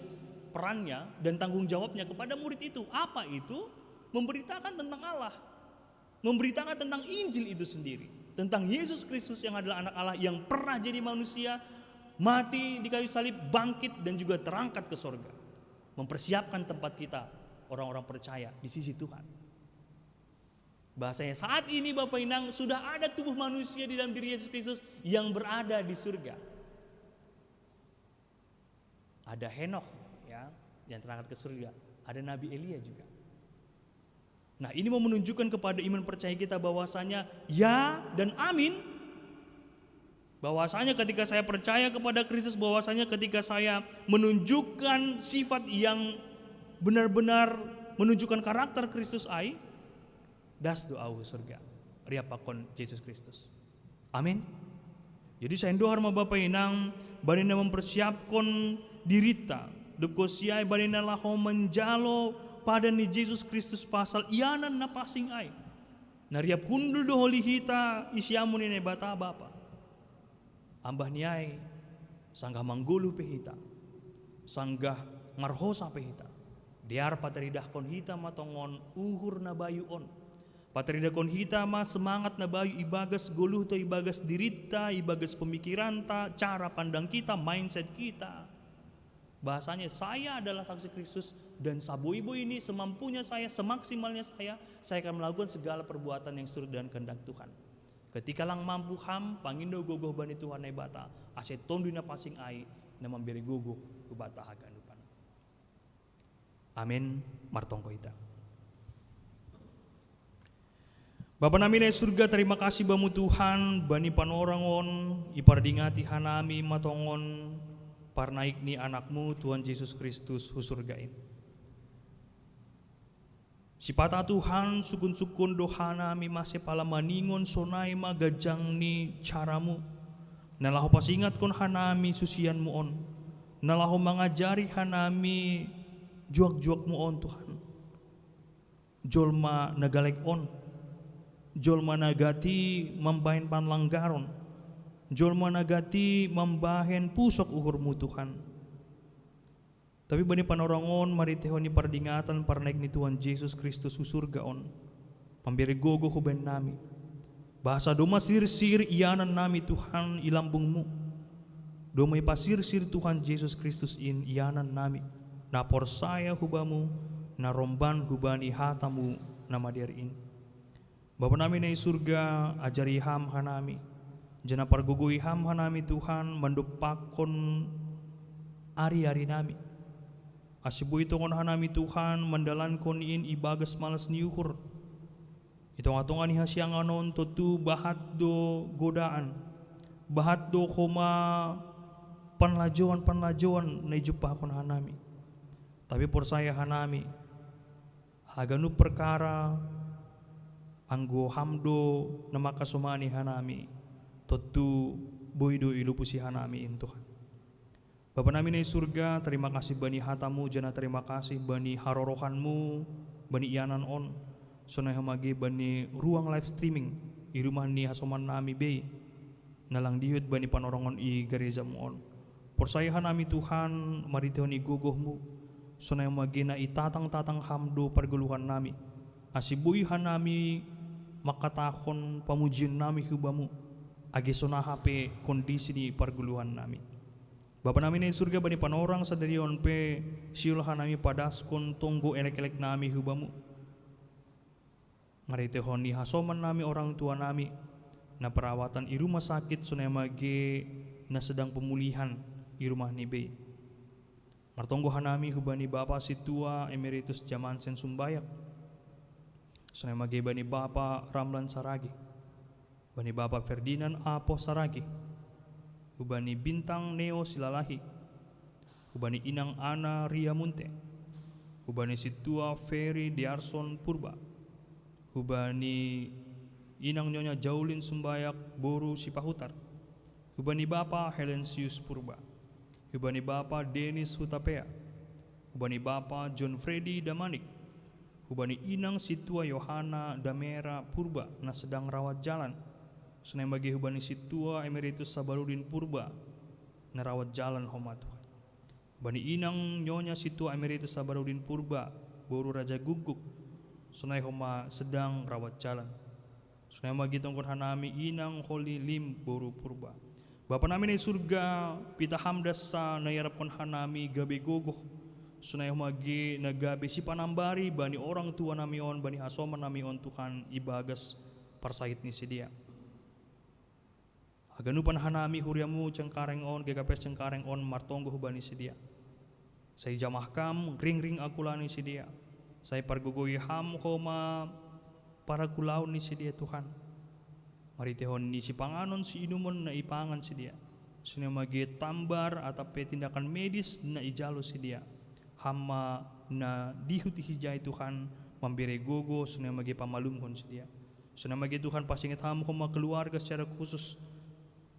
perannya dan tanggung jawabnya kepada murid itu. Apa itu? Memberitakan tentang Allah. Memberitakan tentang Injil itu sendiri. Tentang Yesus Kristus yang adalah anak Allah yang pernah jadi manusia, mati di kayu salib, bangkit dan juga terangkat ke sorga. Mempersiapkan tempat kita, orang-orang percaya di sisi Tuhan. Bahasanya saat ini Bapak Inang sudah ada tubuh manusia di dalam diri Yesus Kristus yang berada di surga. Ada Henokh ya, yang terangkat ke surga. Ada Nabi Elia juga. Nah ini mau menunjukkan kepada iman percaya kita bahwasanya ya dan amin. Bahwasanya ketika saya percaya kepada Kristus, bahwasanya ketika saya menunjukkan sifat yang benar-benar menunjukkan karakter Kristus ai, das doa surga, riapakon Yesus Kristus. Amin. Jadi saya doa sama Bapak Inang, barina mempersiapkan dirita, dukosiai barina laho menjalo pada ni Yesus Kristus pasal ianan na pasing ai. Nariap hundul doholi hita isyamun ini bata Bapa. Ambah niai sanggah manggulu pehita, sanggah ngarhosa pehita. Diar pateridahkon hita matongon uhur na bayu on. Pateridahkon hita ma semangat na bayu ibagas guluh to ibagas dirita, ibagas pemikiran ta, cara pandang kita, mindset kita. Bahasanya saya adalah saksi Kristus dan sabu-ibu ini semampunya saya, semaksimalnya saya akan melakukan segala perbuatan yang seturut dengan kehendak Tuhan. Ketika lang mampu ham pangindo gogoh bani Tuhan na bata aset tonduna pasing ai na mamberi gogoh ku bata haganupan. Amin. Martongko ita. Bapa namin ay surga, terima kasih bamu Tuhan bani panorangon ipardingati hanami matongon parnaik ni anakmu Tuhan Yesus Kristus husurgain. Sipata Tuhan sukun-sukun dohana mi masih pala maningon sonai magajang ni caramu. Nalaho pasingat kon hanami susian mu on. Nalaho mangajari hanami juak-juak mu on Tuhan. Jolma nagalek on. Jolma nagati membahen panlanggaron. Jolma nagati membahen pusok uhurmu Tuhan. Tapi bani panorangon maritehon ni pardingatan parnaik ni Tuhan Yesus Kristus surga on. Pambiri gogo huben nami. Bahasa doma sir-sir ianan nami Tuhan ilambungmu. Doma ipasir-sir Tuhan Yesus Kristus in ianan nami. Na porsaya hubamu, na romban hubani hatamu nama diarin. Bapa nami na surga ajari ham hanami. Jana pargugui ham hanami Tuhan mandupakon ari-ari nami. Asibu itu kon hanami Tuhan mendalan konin ibagas malas niuhur. Itu ngatongan ihasiang anon tutu bahat do godaan. Bahat do koma panlajuan na ijupah kon hanami. Tapi por saya hanami haganu perkara anggo hamdo na makasumani hanami. Tutu boido ilupusi hanami in Tuhan. Bapa namin ay surga, terima kasih bani hatamu, jana terima kasih bani harorohanmu, bani ianan on, sonay hamagi bani ruang live streaming, i rumah ni hasoman nami bay, nalang dihut bani panorongon i gereja mo on. Porsayahan nami Tuhan, maritiho ni gugohmu, sunay magina itatang-tatang hamdo parguluhan nami. Asibuihan nami makatakon pamujian nami hubamu. Agi sunahape kondisi ni parguluhan nami. Bapa namin ay surga bani panorang sa darion pe siulahan nami padaskon tunggu elek-elek nami hubamu. Maritehon ni hasoman nami orang tua nami na perawatan i rumah sakit sunay magi na sedang pemulihan i rumah ni Bay. Martonggohan nami hubani Bapa Situa Emeritus Jamansen Sumbayak. Sunay magi bani Bapa Ramlan Saragi. Bani Bapa Ferdinand Apo Saragi. Hubani Bintang Neo Silalahi. Hubani Inang Ana Ria Munte. Hubani Situa Ferry Diarson Purba. Hubani Inang Nyonya Jaulin Sumbayak Boru Sipahutar. Hubani Bapa Helensius Purba. Hubani Bapa Dennis Hutapea. Hubani Bapa John Freddy Damanik. Hubani Inang Situa Yohana Damera Purba na sedang rawat jalan. Sunay bagi hubani Situa Emeritus Sabarudin Purba na rawat jalan homa Tuhan. Hubani Inang Nyonya Situa Emeritus Sabarudin Purba Boru Raja Guguk. Sunay homa sedang rawat jalan. Sunay bagi tongkon hanami Inang Holy Lim Boru Purba. Bapa namin ay surga, pita hamdas sa nayarapkon hanami gabi gogoh. Sunay humagi nagabi si panambari, bani orang tua nami on, bani hasoman nami on Tuhan ibagas parsahit ni sidia. Haganupan hanami huriamu cengkareng on, gagapes cengkareng on, martonggo hubani sidia. Say jamah kam, ring-ring akulani sidia. Say pargugoy ham koma para kulaw ni sidia Tuhan. Maritehon ni si panganon si inumon na ipangan si dia. Sunay magi tambar atau tindakan medis na ijalo si dia. Hama na dihuti hijay Tuhan mambire gogo sunay magi pamalumhon si dia. Sunay magi Tuhan pasingit ham ko keluarga secara khusus.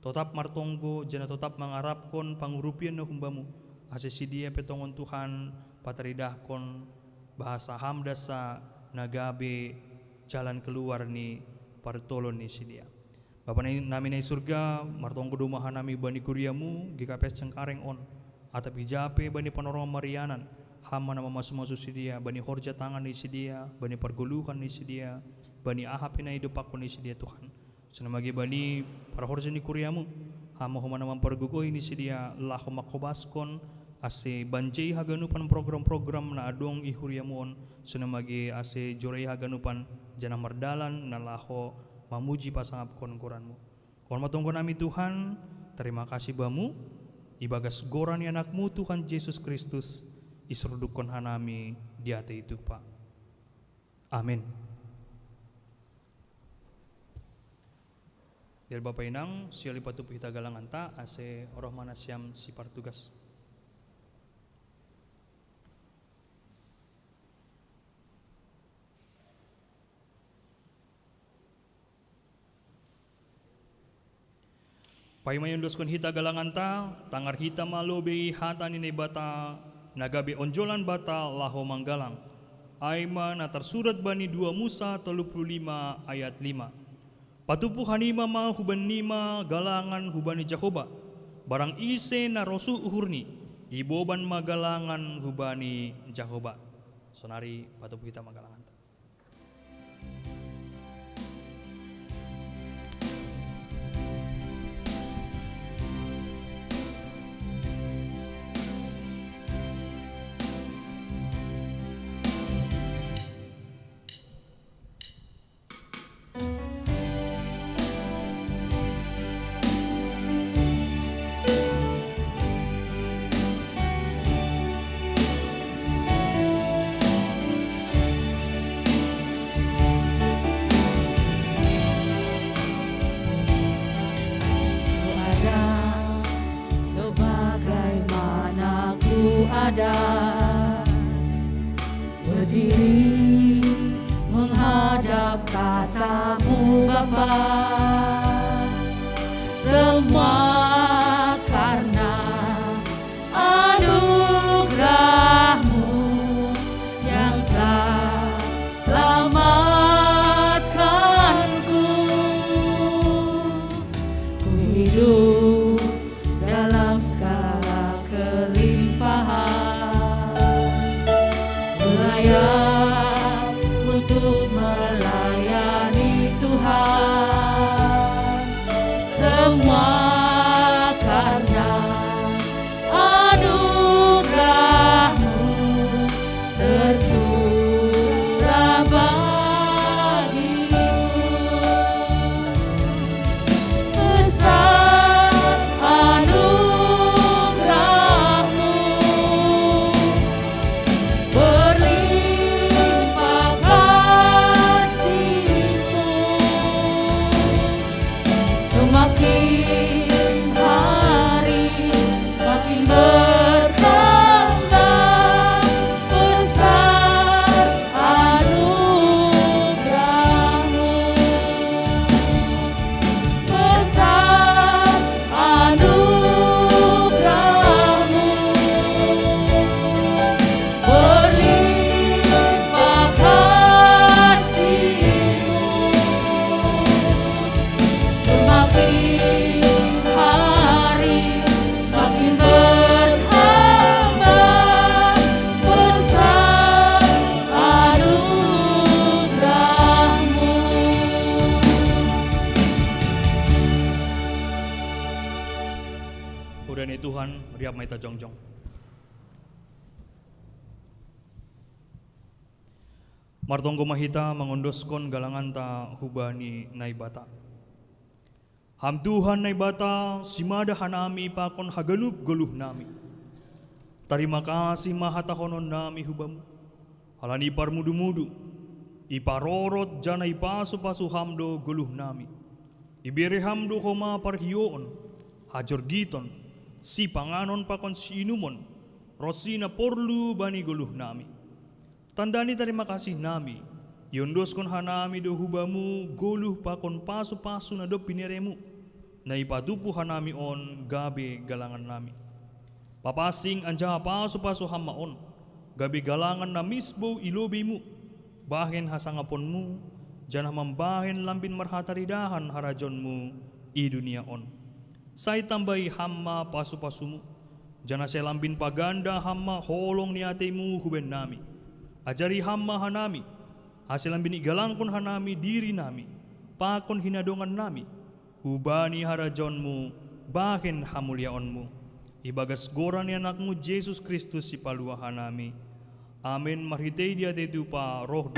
Totap martonggo jana totap mangarapkon pangurupian na humbamu. Ase si dia petongon Tuhan pataridahkon bahasa hamdasa nagabe jalan keluar ni partolon ni si dia. Bapa namin ay surga, martonggo dumahan nami bani kuriamu, gikapes cengkareng on, atap ijape bani panorama marianan, hama na mamasu-masu si dia, bani horja tangan ni si dia, bani parguluhan ni si dia, bani ahapin na idupakon ni si dia Tuhan. Sunamagi bani para horja ni kuriamu, hama huma naman pargugoy ni si dia, laho makobaskon, ase banjay haganupan program-program na adong ihuriamu on, sunamagi ase joray haganupan, jana mardalan na laho mamuji pasangap kon-koranmu. Kon matungkon nami Tuhan, terima kasih bamu, ibagas goran ni anakmu Tuhan Yesus Kristus, isrudukon hanami di ate itu Pak. Amin. Del Bapak Inang, siali patup kita galangan ta, ase oroh manasiam si partugas. Paimayon doskon hita galangan ta, tangar hita malobe hata ni bata, nagabe onjolan bata laho manggalang. Aima na tersurat bani 2 Musa 35 ayat 5. Patupu hanima ma huban nima galangan hubani Jakoba. Barang ise na rosu uhurni, iboban magalangan hubani Jakoba. Sonari patupu kita magalangan. Ada berdiri menghadap katamu Bapa, semua karena anugerahmu yang telah selamatkanku. Ku hidup dalam segala kelimpahan semua karena anugerah-Mu tercurah bagiku. Besar anugerah-Mu, berlimpah kasih-Mu, semakin hari semakin bertambah. Besar anugerah-Mu, besar anugerah-Mu, berlimpah kasih-Mu, semakin hari semakin bertambah. Besar anugerah-Mu. Udane Tuhan, riap maita jongjong. Martonggo mahita mengondoskan galangan ta hubani naibata. Ham Tuhan naibata simada hanami pakon haganup goluh nami. Terima kasih mahatahonon nami hubamu. Halani parmudu-mudu. Iparorot jana ipasu-pasu hamdo goluh nami. Ibere hamdo koma parhioon. Hajor giton. Si panganon pakon si inumon. Rosina porlu bani goluh nami. Tandani terima kasih nami. Yondoskon hanami do hubamu goluh pakon pasu-pasu na do pineremu. Na ipadupu hanami on gabe galangan nami. Papasing anja pasu-pasu hamaon. Gabe galangan na misbo ilobimu. Bahen hasangaponmu. Janah membahen lambin marhataridahan harajonmu i dunia on. Say tambahi hamma pasu-pasumu. Jana selambin paganda hamma holong niatemu huben nami. Ajari hamma hanami. Hasil lambin igalangkon hanami diri nami. Pakon hinadongan nami. Hubani harajonmu. Bahen hamulyaonmu. Ibagas goran ni anakmu Yesus Kristus si paluahan nami. Amin. Marhitei dia tetu pa roh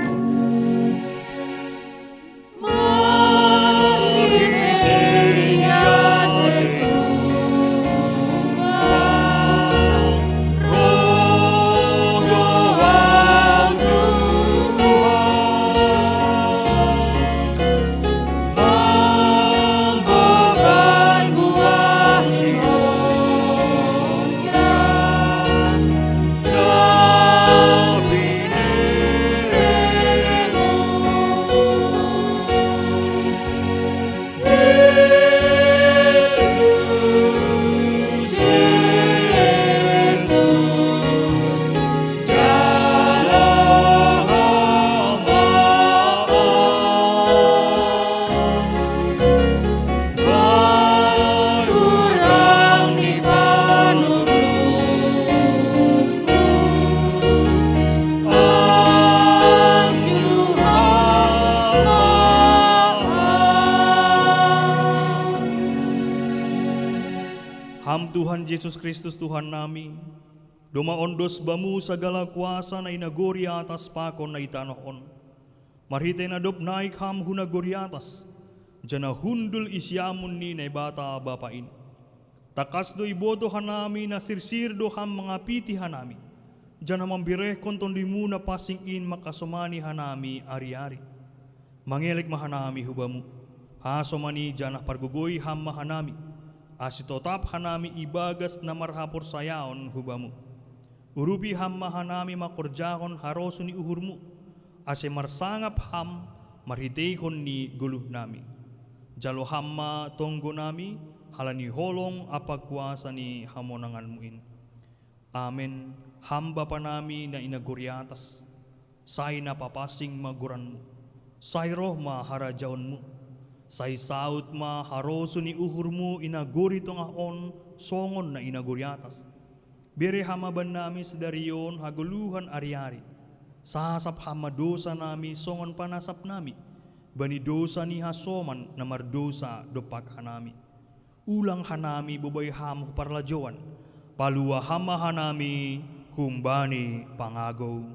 Ham Tuhan Yesus Kristus Tuhan nami, doma ondos bamu segala kuasa na inagori atas pakon na itanohon. Marhite na dop naik ham hunagori atas, jana hundul isyamun ni na bata bapain. Takas do iboto hanami na sirsir do ham mangapiti hanami, jana mambireh konton dimu na pasingin makasomani hanami ari-ari. Mangelik mahanami hubamu, hasomani jana pargugoy ham mahanami. Asitotap hanami ibagas na marhapor sayaon hubamu. Urupi ham mahanami makorjahon haroso ni uhurmu. Ase marsangap ham marhiteikon ni guluh nami. Jalo hamma tonggo nami halani holong apagkuasa ni hamonanganmuin. Amen. Hamba pa nami na inaguriatas. Say na papasing maguranmu. Say roh ma harajaonmu. Say saut ma haroso ni uhurmu inaguri tongahon songon na inaguriatas. Bere hamaban nami sedarion haguluhan ari-ari. Sasap hama dosa nami songon panasap nami. Bani dosa ni hasoman na mardosa dopak hanami. ulang hanami bobay ham huparlajoan, palua hama hanami kumbani pangago.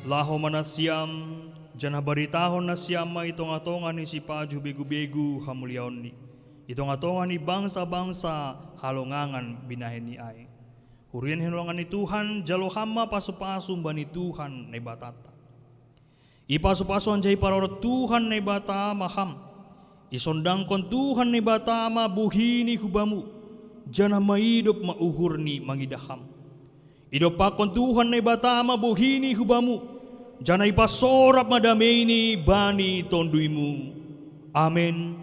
Laho manasiam, janah baritahon na siyam itong-atongan ni si Paju begu-begu hamulyaon ni. Itong-atongan ni bangsa-bangsa halongangan binahin ni ay. Hurian hinulungan ni Tuhan, jalohama pasupasum bani Tuhan na batata. Ipasupasuan jay parorot Tuhan na bata maham. Isondang kon Tuhan na bata mabuhini hubamu. Janah maidop mauhur ni mangidaham. Idopakon Tuhan na bata mabuhini hubamu. Janay pasorap madamay ni bani tonduimu. Amen.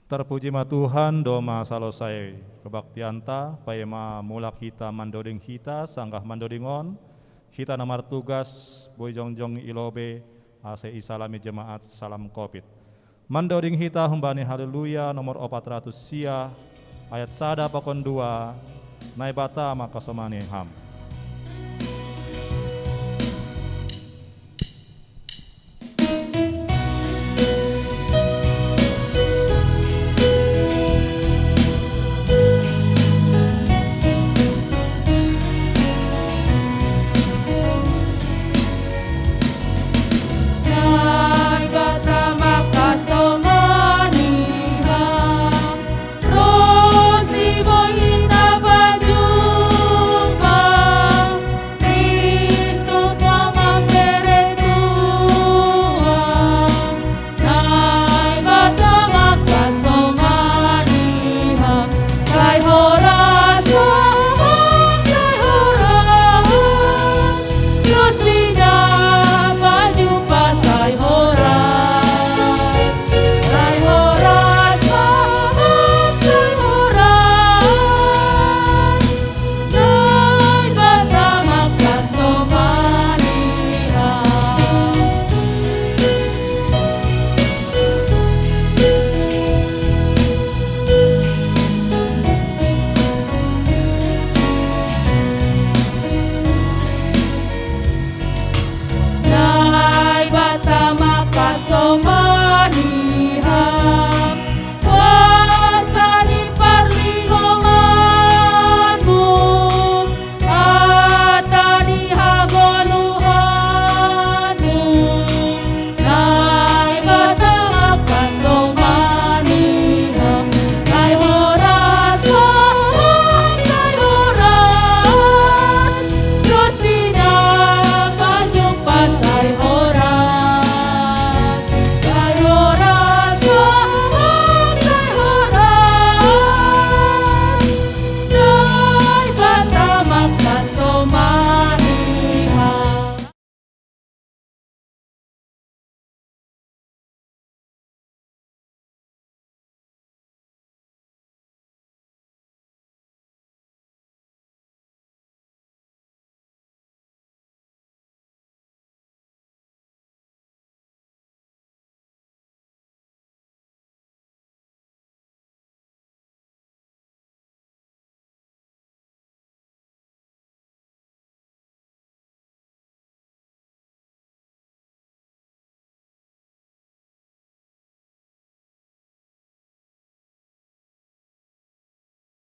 Terpuji ma Tuhan, doma salosai kebaktianta, payema mulak kita mandoding kita, sanggah mandodingon, kita namar tugas, boy jongjong ilobe, ase isalami jemaat salam kopit. Mandoding kita hembani haleluya nomor 400 sia, ayat sada pakon 2, naibata makasomani ham.